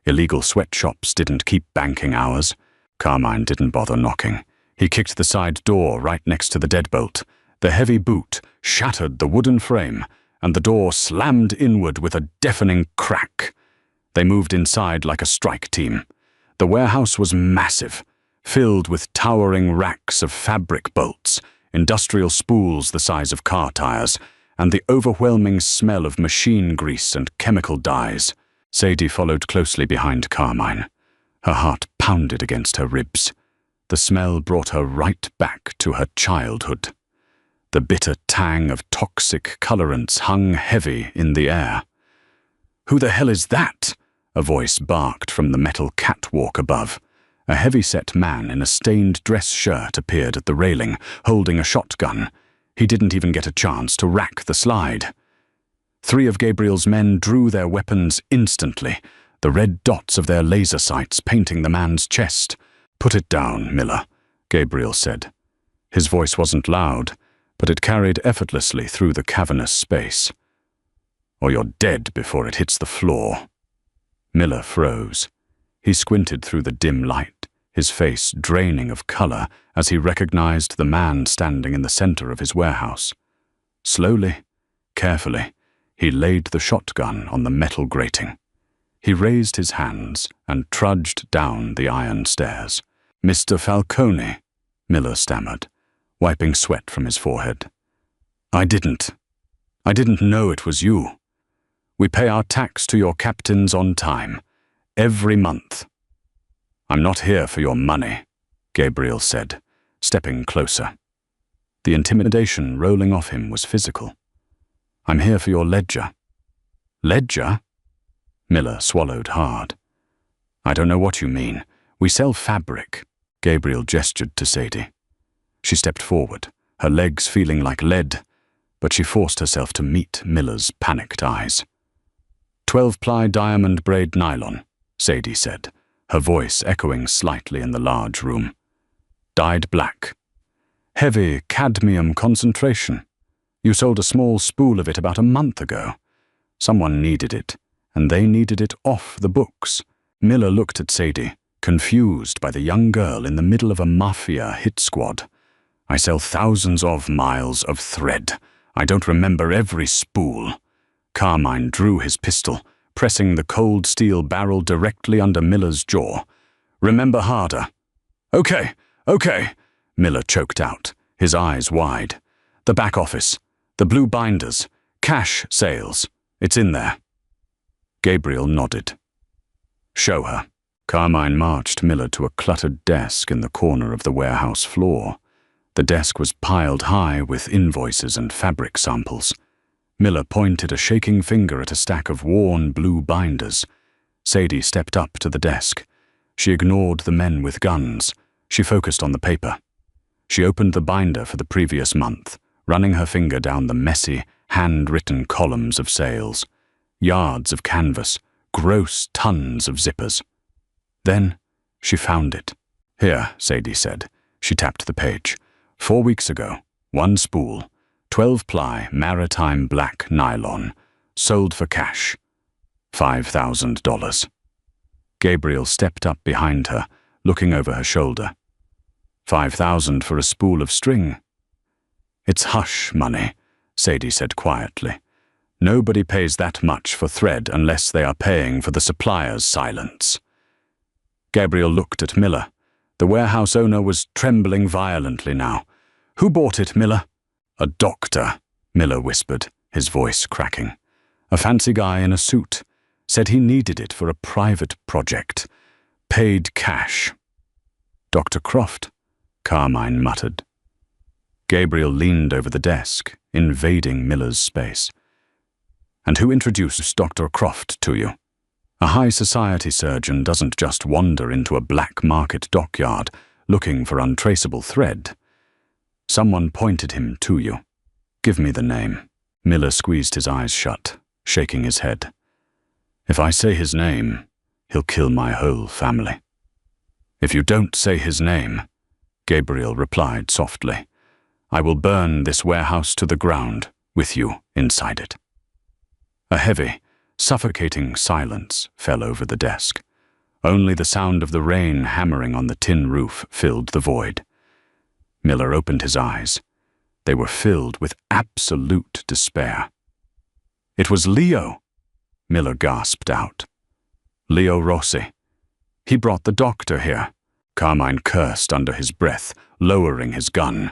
Illegal sweatshops didn't keep banking hours. Carmine didn't bother knocking. He kicked the side door right next to the deadbolt. The heavy boot shattered the wooden frame, and the door slammed inward with a deafening crack. They moved inside like a strike team. The warehouse was massive, filled with towering racks of fabric bolts, industrial spools the size of car tires, and the overwhelming smell of machine grease and chemical dyes. Sadie followed closely behind Carmine. Her heart pounded against her ribs. The smell brought her right back to her childhood. The bitter tang of toxic colorants hung heavy in the air. "Who the hell is that?" a voice barked from the metal catwalk above. A heavy-set man in a stained dress shirt appeared at the railing, holding a shotgun. He didn't even get a chance to rack the slide. 3 of Gabriel's men drew their weapons instantly, the red dots of their laser sights painting the man's chest. "Put it down, Miller," Gabriel said. His voice wasn't loud, but it carried effortlessly through the cavernous space. "Or you're dead before it hits the floor." Miller froze. He squinted through the dim light, his face draining of color as he recognized the man standing in the center of his warehouse. Slowly, carefully, he laid the shotgun on the metal grating. He raised his hands and trudged down the iron stairs. "Mr. Falcone," Miller stammered, wiping sweat from his forehead. I didn't know it was you. We pay our tax to your captains on time, every month. I'm not here for your money." Gabriel said, stepping closer. The intimidation rolling off him was physical. I'm here for your ledger. Ledger? Miller swallowed hard. I don't know what you mean. We sell fabric. Gabriel gestured to Sadie. She stepped forward, her legs feeling like lead, but she forced herself to meet Miller's panicked eyes. 12-ply diamond braid nylon, Sadie said, her voice echoing slightly in the large room. Dyed black. Heavy cadmium concentration. You sold a small spool of it about a month ago. Someone needed it, and they needed it off the books. Miller looked at Sadie, confused by the young girl in the middle of a mafia hit squad. I sell thousands of miles of thread. I don't remember every spool. Carmine drew his pistol, pressing the cold steel barrel directly under Miller's jaw. Remember harder. Okay, Miller choked out, his eyes wide. The back office, the blue binders, cash sales. It's in there. Gabriel nodded. Show her. Carmine marched Miller to a cluttered desk in the corner of the warehouse floor. The desk was piled high with invoices and fabric samples. Miller pointed a shaking finger at a stack of worn blue binders. Sadie stepped up to the desk. She ignored the men with guns. She focused on the paper. She opened the binder for the previous month, running her finger down the messy, handwritten columns of sales. Yards of canvas, gross tons of zippers. Then she found it. Here, Sadie said. She tapped the page. 4 weeks ago, 1 spool, 12-ply maritime black nylon, sold for cash. $5,000. Gabriel stepped up behind her, looking over her shoulder. $5,000 for a spool of string. It's hush money, Sadie said quietly. Nobody pays that much for thread unless they are paying for the supplier's silence. Gabriel looked at Miller. The warehouse owner was trembling violently now. Who bought it, Miller? A doctor, Miller whispered, his voice cracking. A fancy guy in a suit. Said he needed it for a private project. Paid cash. Dr. Croft, Carmine muttered. Gabriel leaned over the desk, invading Miller's space. And who introduced Dr. Croft to you? A high society surgeon doesn't just wander into a black market dockyard looking for untraceable thread. Someone pointed him to you. Give me the name. Miller squeezed his eyes shut, shaking his head. If I say his name, he'll kill my whole family. If you don't say his name, Gabriel replied softly, I will burn this warehouse to the ground with you inside it. A heavy, suffocating silence fell over the desk. Only the sound of the rain hammering on the tin roof filled the void. Miller opened his eyes. They were filled with absolute despair. It was Leo, Miller gasped out. Leo Rossi. He brought the doctor here. Carmine cursed under his breath, lowering his gun.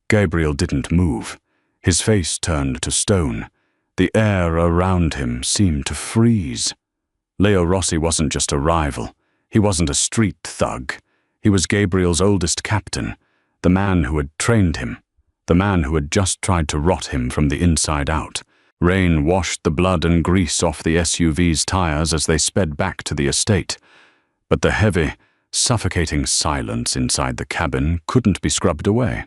Gabriel didn't move. His face turned to stone. The air around him seemed to freeze. Leo Rossi wasn't just a rival. He wasn't a street thug. He was Gabriel's oldest captain, the man who had trained him, the man who had just tried to rot him from the inside out. Rain washed the blood and grease off the SUV's tires as they sped back to the estate. But the heavy, suffocating silence inside the cabin couldn't be scrubbed away.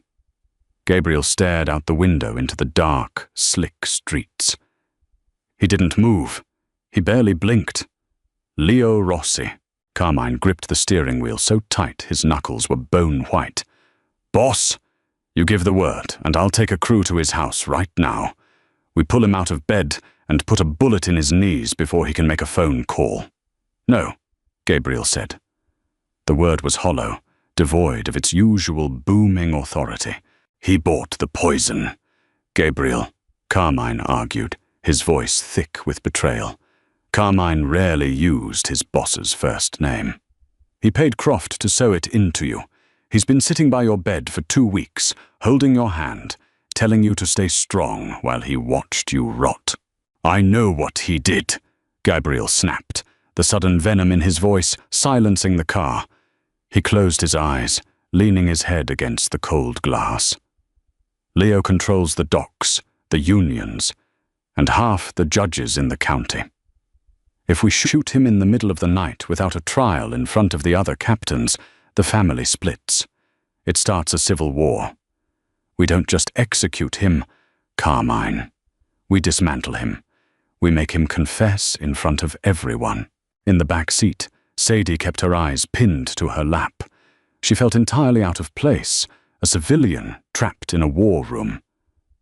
Gabriel stared out the window into the dark, slick streets. He didn't move. He barely blinked. Leo Rossi. Carmine gripped the steering wheel so tight his knuckles were bone white. Boss, you give the word, and I'll take a crew to his house right now. We pull him out of bed and put a bullet in his knees before he can make a phone call. No, Gabriel said. The word was hollow, devoid of its usual booming authority. He bought the poison. Gabriel, Carmine argued, his voice thick with betrayal. Carmine rarely used his boss's first name. He paid Croft to sew it into you. He's been sitting by your bed for 2 weeks, holding your hand, telling you to stay strong while he watched you rot. I know what he did, Gabriel snapped, the sudden venom in his voice silencing the car. He closed his eyes, leaning his head against the cold glass. Leo controls the docks, the unions, and half the judges in the county. If we shoot him in the middle of the night without a trial in front of the other captains, the family splits. It starts a civil war. We don't just execute him, Carmine. We dismantle him. We make him confess in front of everyone. In the back seat, Sadie kept her eyes pinned to her lap. She felt entirely out of place, a civilian trapped in a war room.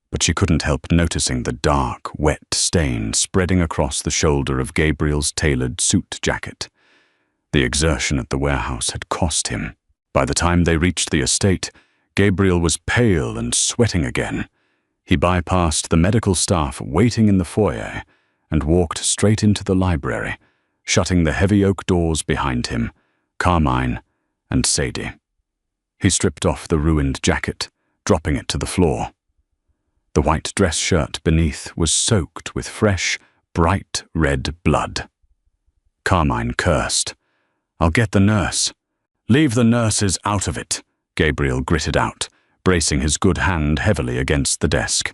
But she couldn't help noticing the dark, wet stain spreading across the shoulder of Gabriel's tailored suit jacket. The exertion at the warehouse had cost him. By the time they reached the estate, Gabriel was pale and sweating again. He bypassed the medical staff waiting in the foyer and walked straight into the library, shutting the heavy oak doors behind him, Carmine and Sadie. He stripped off the ruined jacket, dropping it to the floor. The white dress shirt beneath was soaked with fresh, bright red blood. Carmine cursed. "I'll get the nurse." "Leave the nurses out of it," Gabriel gritted out, bracing his good hand heavily against the desk.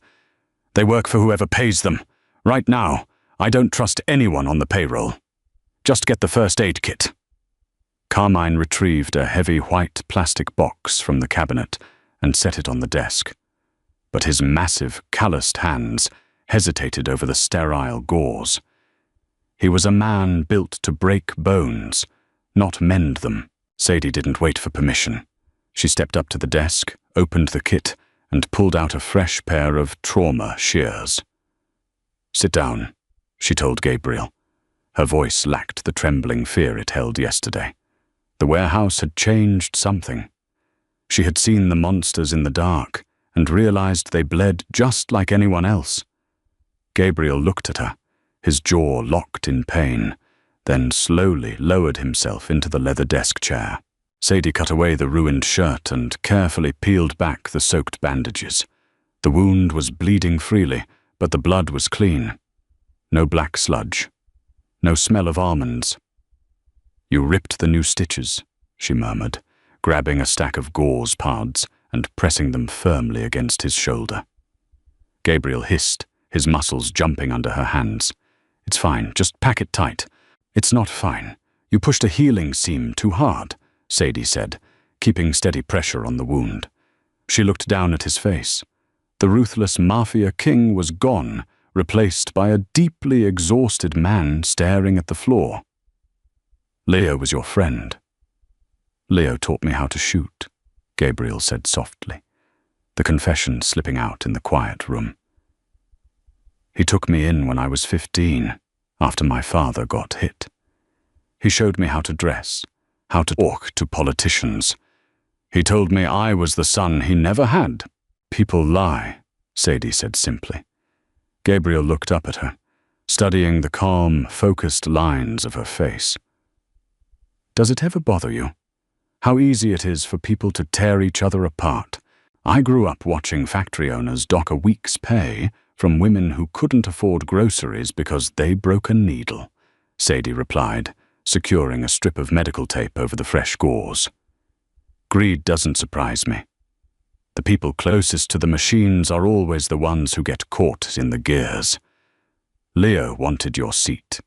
"They work for whoever pays them. Right now, I don't trust anyone on the payroll. Just get the first aid kit." Carmine retrieved a heavy white plastic box from the cabinet and set it on the desk. But his massive, calloused hands hesitated over the sterile gauze. He was a man built to break bones, not mend them. Sadie didn't wait for permission. She stepped up to the desk, opened the kit, and pulled out a fresh pair of trauma shears. "Sit down," she told Gabriel. Her voice lacked the trembling fear it held yesterday. The warehouse had changed something. She had seen the monsters in the dark and realized they bled just like anyone else. Gabriel looked at her, his jaw locked in pain, then slowly lowered himself into the leather desk chair. Sadie cut away the ruined shirt and carefully peeled back the soaked bandages. The wound was bleeding freely, but the blood was clean. No black sludge. No smell of almonds. "You ripped the new stitches," she murmured, grabbing a stack of gauze pads and pressing them firmly against his shoulder. Gabriel hissed, his muscles jumping under her hands. "It's fine, just pack it tight." "It's not fine. You pushed a healing seam too hard," Sadie said, keeping steady pressure on the wound. She looked down at his face. The ruthless mafia king was gone, replaced by a deeply exhausted man staring at the floor. "Leo was your friend." "Leo taught me how to shoot," Gabriel said softly, the confession slipping out in the quiet room. "He took me in when I was 15, after my father got hit. He showed me how to dress, how to talk to politicians. He told me I was the son he never had." "People lie," Sadie said simply. Gabriel looked up at her, studying the calm, focused lines of her face. "Does it ever bother you? How easy it is for people to tear each other apart. I grew up watching factory owners dock a week's pay from women who couldn't afford groceries because they broke a needle," Sadie replied, securing a strip of medical tape over the fresh gauze. "Greed doesn't surprise me. The people closest to the machines are always the ones who get caught in the gears. Leo wanted your seat.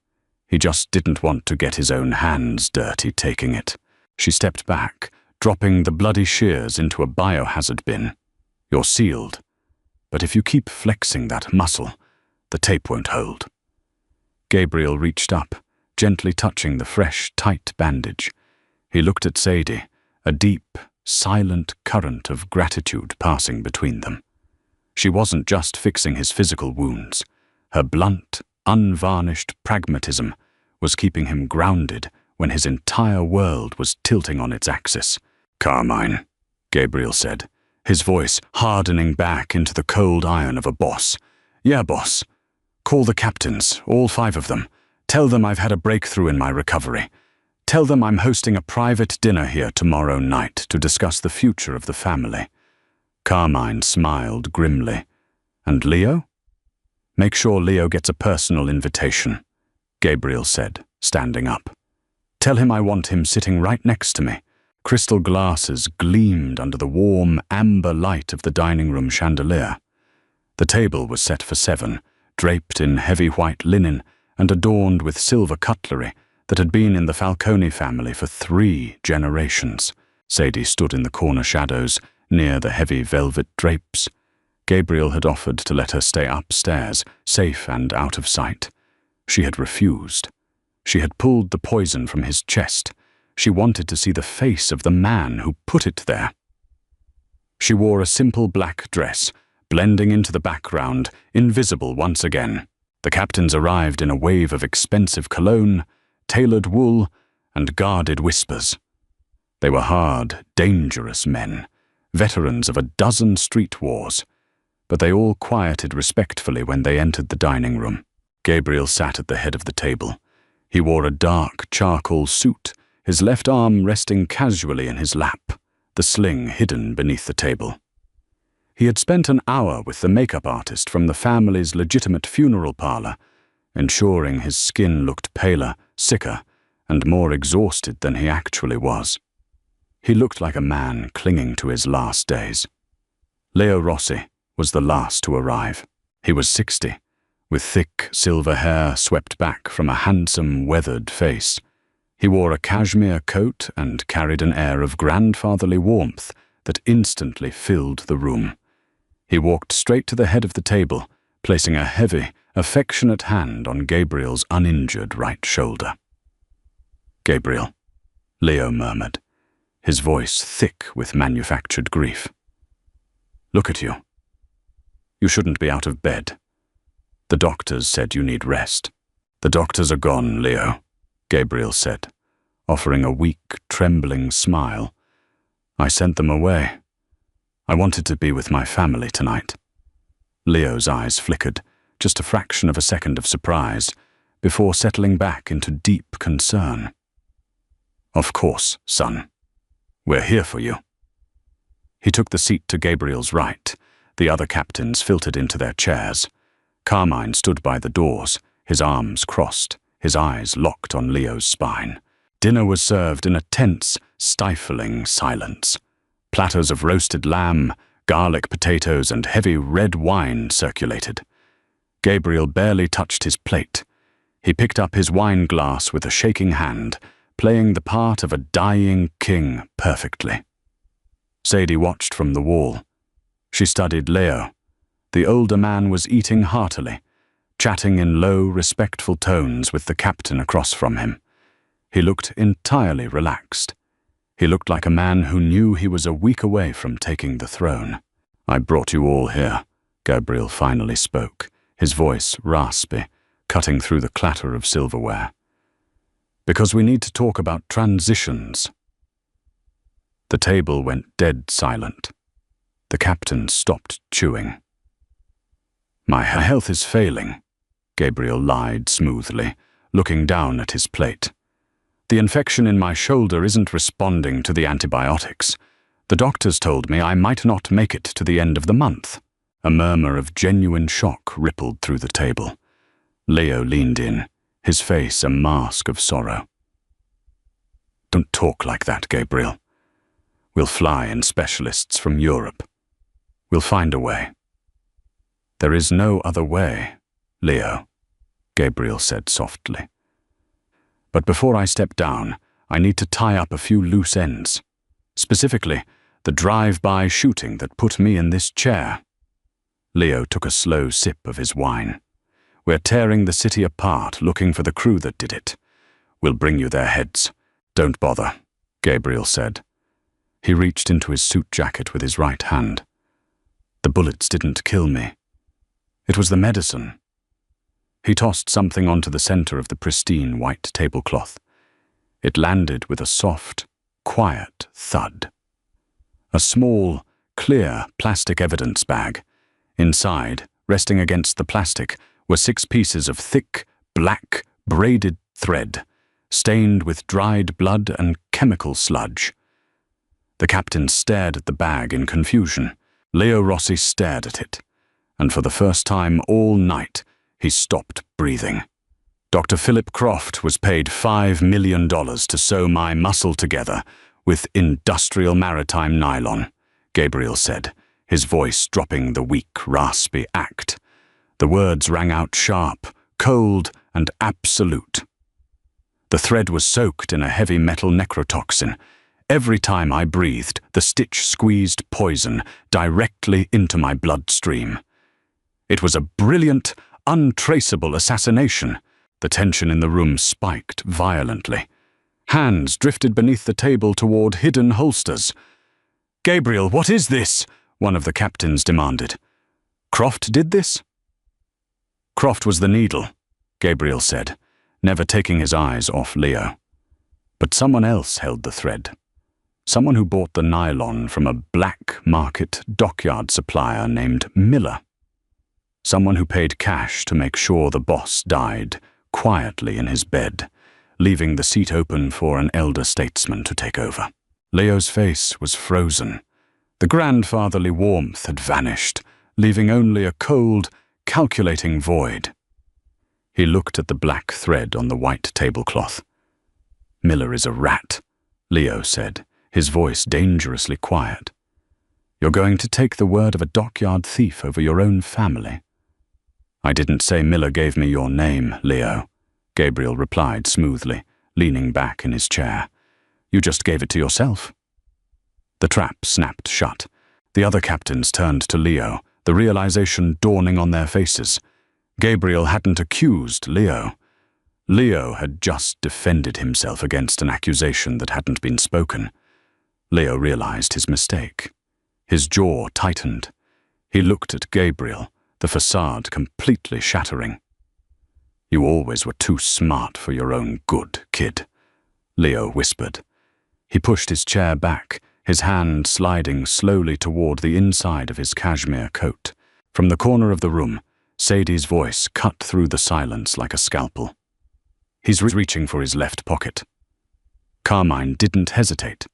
He just didn't want to get his own hands dirty taking it." She stepped back, dropping the bloody shears into a biohazard bin. "You're sealed. But if you keep flexing that muscle, the tape won't hold." Gabriel reached up, gently touching the fresh, tight bandage. He looked at Sadie, a deep, silent current of gratitude passing between them. She wasn't just fixing his physical wounds. Her blunt, unvarnished pragmatism was keeping him grounded when his entire world was tilting on its axis. "Carmine," Gabriel said, his voice hardening back into the cold iron of a boss. "Yeah, boss. Call the captains, all 5 of them. Tell them I've had a breakthrough in my recovery. Tell them I'm hosting a private dinner here tomorrow night to discuss the future of the family." Carmine smiled grimly. "And Leo?" "Make sure Leo gets a personal invitation," Gabriel said, standing up. "Tell him I want him sitting right next to me. Crystal glasses gleamed under the warm, amber light of the dining room chandelier. The table was set for 7, draped in heavy white linen and adorned with silver cutlery that had been in the Falcone family for 3 generations. Sadie stood in the corner shadows, near the heavy velvet drapes. Gabriel had offered to let her stay upstairs, safe and out of sight. She had refused. She had pulled the poison from his chest. She wanted to see the face of the man who put it there. She wore a simple black dress, blending into the background, invisible once again. The captains arrived in a wave of expensive cologne, tailored wool, and guarded whispers. They were hard, dangerous men, veterans of a dozen street wars, but they all quieted respectfully when they entered the dining room. Gabriel sat at the head of the table. He wore a dark charcoal suit, his left arm resting casually in his lap, the sling hidden beneath the table. He had spent an hour with the makeup artist from the family's legitimate funeral parlor, ensuring his skin looked paler, sicker, and more exhausted than he actually was. He looked like a man clinging to his last days. Leo Rossi was the last to arrive. He was 60, with thick silver hair swept back from a handsome, weathered face. He wore a cashmere coat and carried an air of grandfatherly warmth that instantly filled the room. He walked straight to the head of the table, placing a heavy, affectionate hand on Gabriel's uninjured right shoulder. "Gabriel," Leo murmured, his voice thick with manufactured grief. "Look at you. You shouldn't be out of bed. The doctors said you need rest." "The doctors are gone, Leo," Gabriel said, offering a weak, trembling smile. "I sent them away. I wanted to be with my family tonight." Leo's eyes flickered, just a fraction of a second of surprise, before settling back into deep concern. "Of course, son. We're here for you." He took the seat to Gabriel's right. The other captains filtered into their chairs. Carmine stood by the doors, his arms crossed, his eyes locked on Leo's spine. Dinner was served in a tense, stifling silence. Platters of roasted lamb, garlic potatoes, and heavy red wine circulated. Gabriel barely touched his plate. He picked up his wine glass with a shaking hand, playing the part of a dying king perfectly. Sadie watched from the wall. She studied Leo. The older man was eating heartily, chatting in low, respectful tones with the captain across from him. He looked entirely relaxed. He looked like a man who knew he was a week away from taking the throne. "I brought you all here," Gabriel finally spoke, his voice raspy, cutting through the clatter of silverware. "Because we need to talk about transitions." The table went dead silent. The captain stopped chewing. "My health is failing," Gabriel lied smoothly, looking down at his plate. "The infection in my shoulder isn't responding to the antibiotics. The doctors told me I might not make it to the end of the month." A murmur of genuine shock rippled through the table. Leo leaned in, his face a mask of sorrow. "Don't talk like that, Gabriel. We'll fly in specialists from Europe. We'll find a way." "There is no other way, Leo," Gabriel said softly. "But before I step down, I need to tie up a few loose ends. Specifically, the drive-by shooting that put me in this chair." Leo took a slow sip of his wine. "We're tearing the city apart, looking for the crew that did it. We'll bring you their heads. Don't bother," Gabriel said. He reached into his suit jacket with his right hand. "The bullets didn't kill me. It was the medicine." He tossed something onto the center of the pristine white tablecloth. It landed with a soft, quiet thud. A small, clear plastic evidence bag. Inside, resting against the plastic, were 6 pieces of thick, black, braided thread, stained with dried blood and chemical sludge. The captain stared at the bag in confusion. Leo Rossi stared at it, and for the first time all night, he stopped breathing. "Dr. Philip Croft was paid $5 million to sew my muscle together with industrial maritime nylon, Gabriel said, his voice dropping the weak, raspy act. The words rang out sharp, cold, and absolute. The thread was soaked in a heavy metal necrotoxin. Every time I breathed, the stitch squeezed poison directly into my bloodstream. It was a brilliant, untraceable assassination. The tension in the room spiked violently. Hands drifted beneath the table toward hidden holsters. "Gabriel, what is this?" one of the captains demanded. "Croft did this?" "Croft was the needle," Gabriel said, never taking his eyes off Leo. But someone else held the thread. Someone who bought the nylon from a black market dockyard supplier named Miller. Someone who paid cash to make sure the boss died quietly in his bed, leaving the seat open for an elder statesman to take over. Leo's face was frozen. The grandfatherly warmth had vanished, leaving only a cold, calculating void. He looked at the black thread on the white tablecloth. "Miller is a rat," Leo said, his voice dangerously quiet. "You're going to take the word of a dockyard thief over your own family." "I didn't say Miller gave me your name, Leo," Gabriel replied smoothly, leaning back in his chair. "You just gave it to yourself." The trap snapped shut. The other captains turned to Leo, the realization dawning on their faces. Gabriel hadn't accused Leo. Leo had just defended himself against an accusation that hadn't been spoken. Leo realized his mistake. His jaw tightened. He looked at Gabriel, the facade completely shattering. "You always were too smart for your own good, kid," Leo whispered. He pushed his chair back, his hand sliding slowly toward the inside of his cashmere coat. From the corner of the room, Sadie's voice cut through the silence like a scalpel. "He's reaching for his left pocket." Carmine didn't hesitate.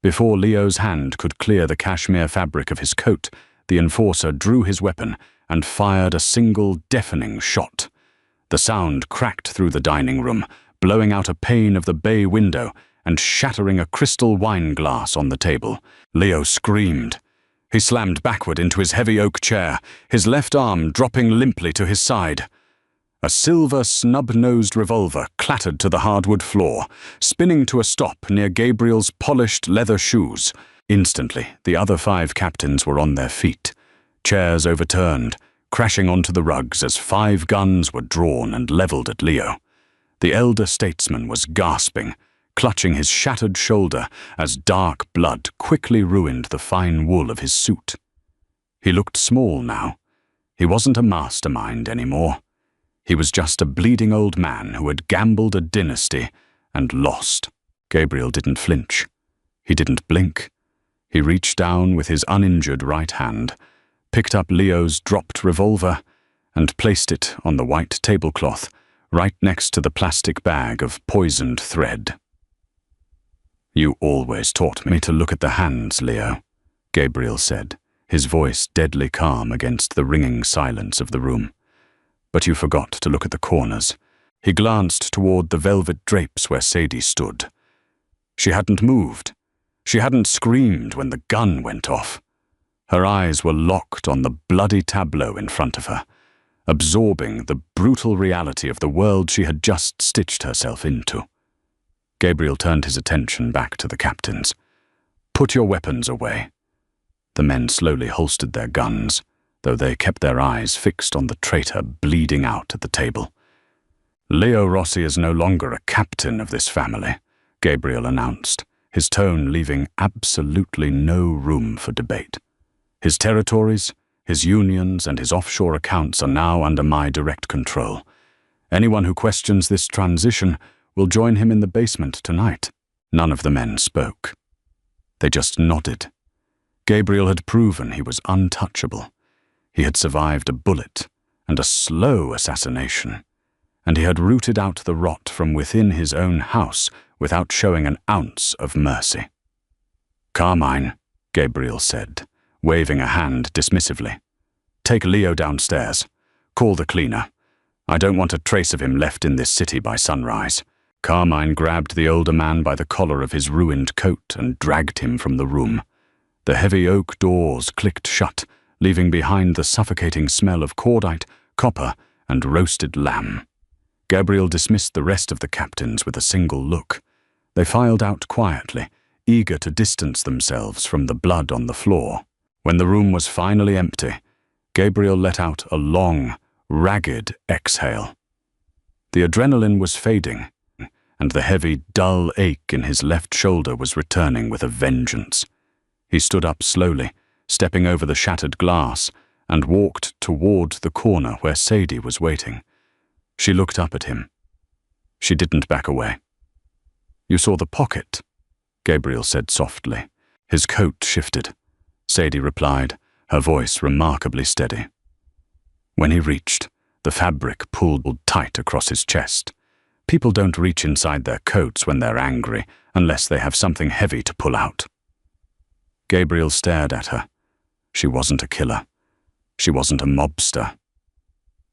Before Leo's hand could clear the cashmere fabric of his coat, the enforcer drew his weapon and fired a single deafening shot. The sound cracked through the dining room, blowing out a pane of the bay window and shattering a crystal wine glass on the table. Leo screamed. He slammed backward into his heavy oak chair, his left arm dropping limply to his side. A silver snub-nosed revolver clattered to the hardwood floor, spinning to a stop near Gabriel's polished leather shoes. Instantly, the other 5 captains were on their feet. Chairs overturned, crashing onto the rugs as 5 guns were drawn and leveled at Leo. The elder statesman was gasping, clutching his shattered shoulder as dark blood quickly ruined the fine wool of his suit. He looked small now. He wasn't a mastermind anymore. He was just a bleeding old man who had gambled a dynasty and lost. Gabriel didn't flinch. He didn't blink. He reached down with his uninjured right hand, picked up Leo's dropped revolver, and placed it on the white tablecloth, right next to the plastic bag of poisoned thread. "You always taught me to look at the hands, Leo," Gabriel said, his voice deadly calm against the ringing silence of the room. "But you forgot to look at the corners." He glanced toward the velvet drapes where Sadie stood. She hadn't moved. She hadn't screamed when the gun went off. Her eyes were locked on the bloody tableau in front of her, absorbing the brutal reality of the world she had just stitched herself into. Gabriel turned his attention back to the captains. "Put your weapons away." The men slowly holstered their guns, though they kept their eyes fixed on the traitor bleeding out at the table. "Leo Rossi is no longer a captain of this family," Gabriel announced, his tone leaving absolutely no room for debate. "His territories, his unions, and his offshore accounts are now under my direct control. Anyone who questions this transition will join him in the basement tonight." None of the men spoke. They just nodded. Gabriel had proven he was untouchable. He had survived a bullet and a slow assassination, and he had rooted out the rot from within his own house without showing an ounce of mercy. "Carmine," Gabriel said, waving a hand dismissively. "Take Leo downstairs. Call the cleaner. I don't want a trace of him left in this city by sunrise." Carmine grabbed the older man by the collar of his ruined coat and dragged him from the room. The heavy oak doors clicked shut, leaving behind the suffocating smell of cordite, copper, and roasted lamb. Gabriel dismissed the rest of the captains with a single look. They filed out quietly, eager to distance themselves from the blood on the floor. When the room was finally empty, Gabriel let out a long, ragged exhale. The adrenaline was fading, and the heavy, dull ache in his left shoulder was returning with a vengeance. He stood up slowly, stepping over the shattered glass, and walked toward the corner where Sadie was waiting. She looked up at him. She didn't back away. "You saw the pocket," Gabriel said softly. His coat shifted. Sadie replied, her voice remarkably steady. When he reached, the fabric pulled tight across his chest. People don't reach inside their coats when they're angry unless they have something heavy to pull out. Gabriel stared at her. She wasn't a killer. She wasn't a mobster.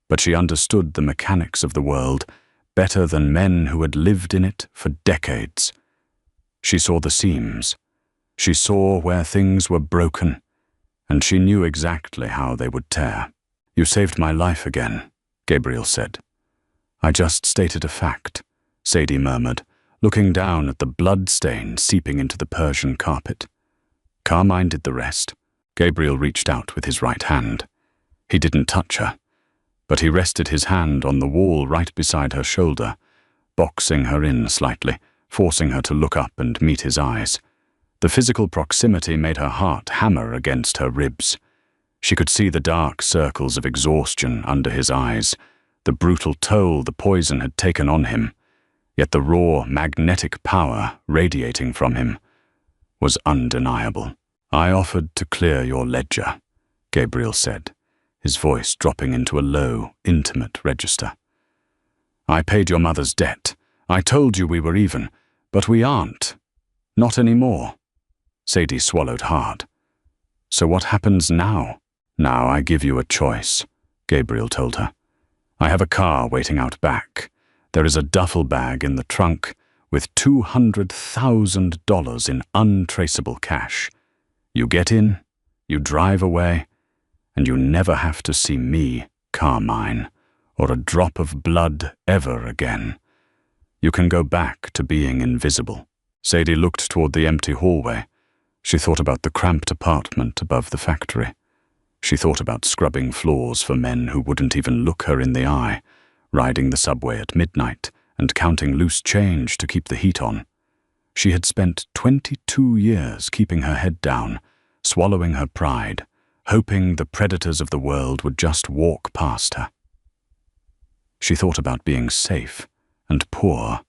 But she understood the mechanics of the world better than men who had lived in it for decades. She saw the seams. She saw where things were broken, and she knew exactly how they would tear. "You saved my life again," Gabriel said. "I just stated a fact," Sadie murmured, looking down at the blood stain seeping into the Persian carpet. Carmine did the rest. Gabriel reached out with his right hand. He didn't touch her, but he rested his hand on the wall right beside her shoulder, boxing her in slightly, forcing her to look up and meet his eyes. The physical proximity made her heart hammer against her ribs. She could see the dark circles of exhaustion under his eyes, the brutal toll the poison had taken on him, yet the raw, magnetic power radiating from him was undeniable. "I offered to clear your ledger," Gabriel said, his voice dropping into a low, intimate register. "I paid your mother's debt. I told you we were even, but we aren't. Not anymore." Sadie swallowed hard. "So what happens now?" "Now I give you a choice," Gabriel told her. "I have a car waiting out back. There is a duffel bag in the trunk with $200,000 in untraceable cash. You get in, you drive away, and you never have to see me, Carmine, or a drop of blood ever again. You can go back to being invisible." Sadie looked toward the empty hallway. She thought about the cramped apartment above the factory. She thought about scrubbing floors for men who wouldn't even look her in the eye, riding the subway at midnight and counting loose change to keep the heat on. She had spent 22 years keeping her head down, swallowing her pride, hoping the predators of the world would just walk past her. She thought about being safe and poor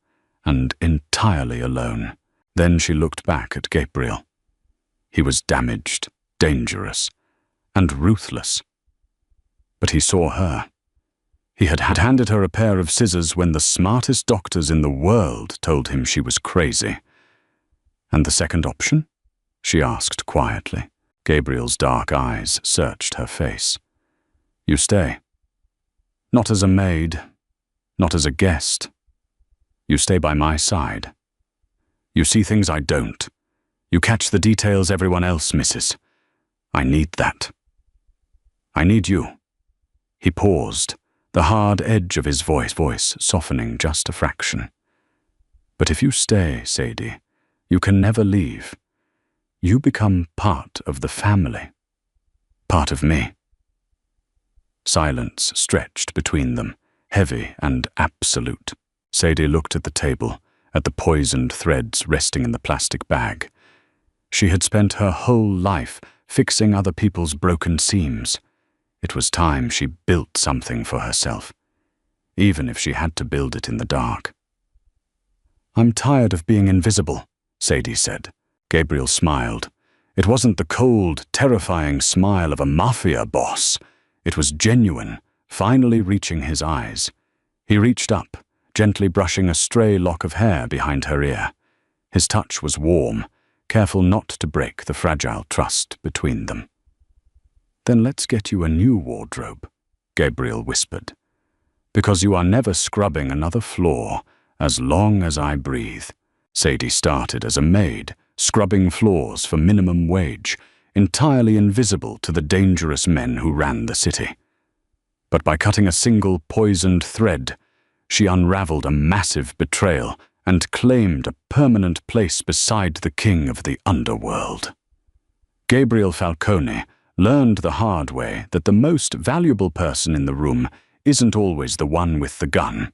and entirely alone. Then she looked back at Gabriel. He was damaged, dangerous, and ruthless. But he saw her. He had handed her a pair of scissors when the smartest doctors in the world told him she was crazy. "And the second option?" she asked quietly. Gabriel's dark eyes searched her face. "You stay. Not as a maid, not as a guest. You stay by my side. You see things I don't. You catch the details everyone else misses. I need that. I need you." He paused, the hard edge of his voice softening just a fraction. "But if you stay, Sadie, you can never leave. You become part of the family. Part of me." Silence stretched between them, heavy and absolute. Sadie looked at the table, at the poisoned threads resting in the plastic bag. She had spent her whole life fixing other people's broken seams. It was time she built something for herself, even if she had to build it in the dark. "I'm tired of being invisible," Sadie said. Gabriel smiled. It wasn't the cold, terrifying smile of a mafia boss. It was genuine, finally reaching his eyes. He reached up, gently brushing a stray lock of hair behind her ear. His touch was warm, careful not to break the fragile trust between them. "Then let's get you a new wardrobe," Gabriel whispered. "Because you are never scrubbing another floor As long as I breathe. Sadie started as a maid, scrubbing floors for minimum wage, entirely invisible to the dangerous men who ran the city. But by cutting a single poisoned thread, she unraveled a massive betrayal and claimed a permanent place beside the king of the underworld. Gabriel Falcone learned the hard way that the most valuable person in the room isn't always the one with the gun.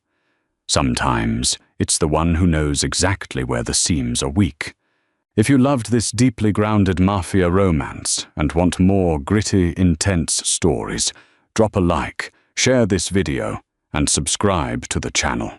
Sometimes it's the one who knows exactly where the seams are weak. If you loved this deeply grounded mafia romance and want more gritty, intense stories, drop a like, share this video, and subscribe to the channel.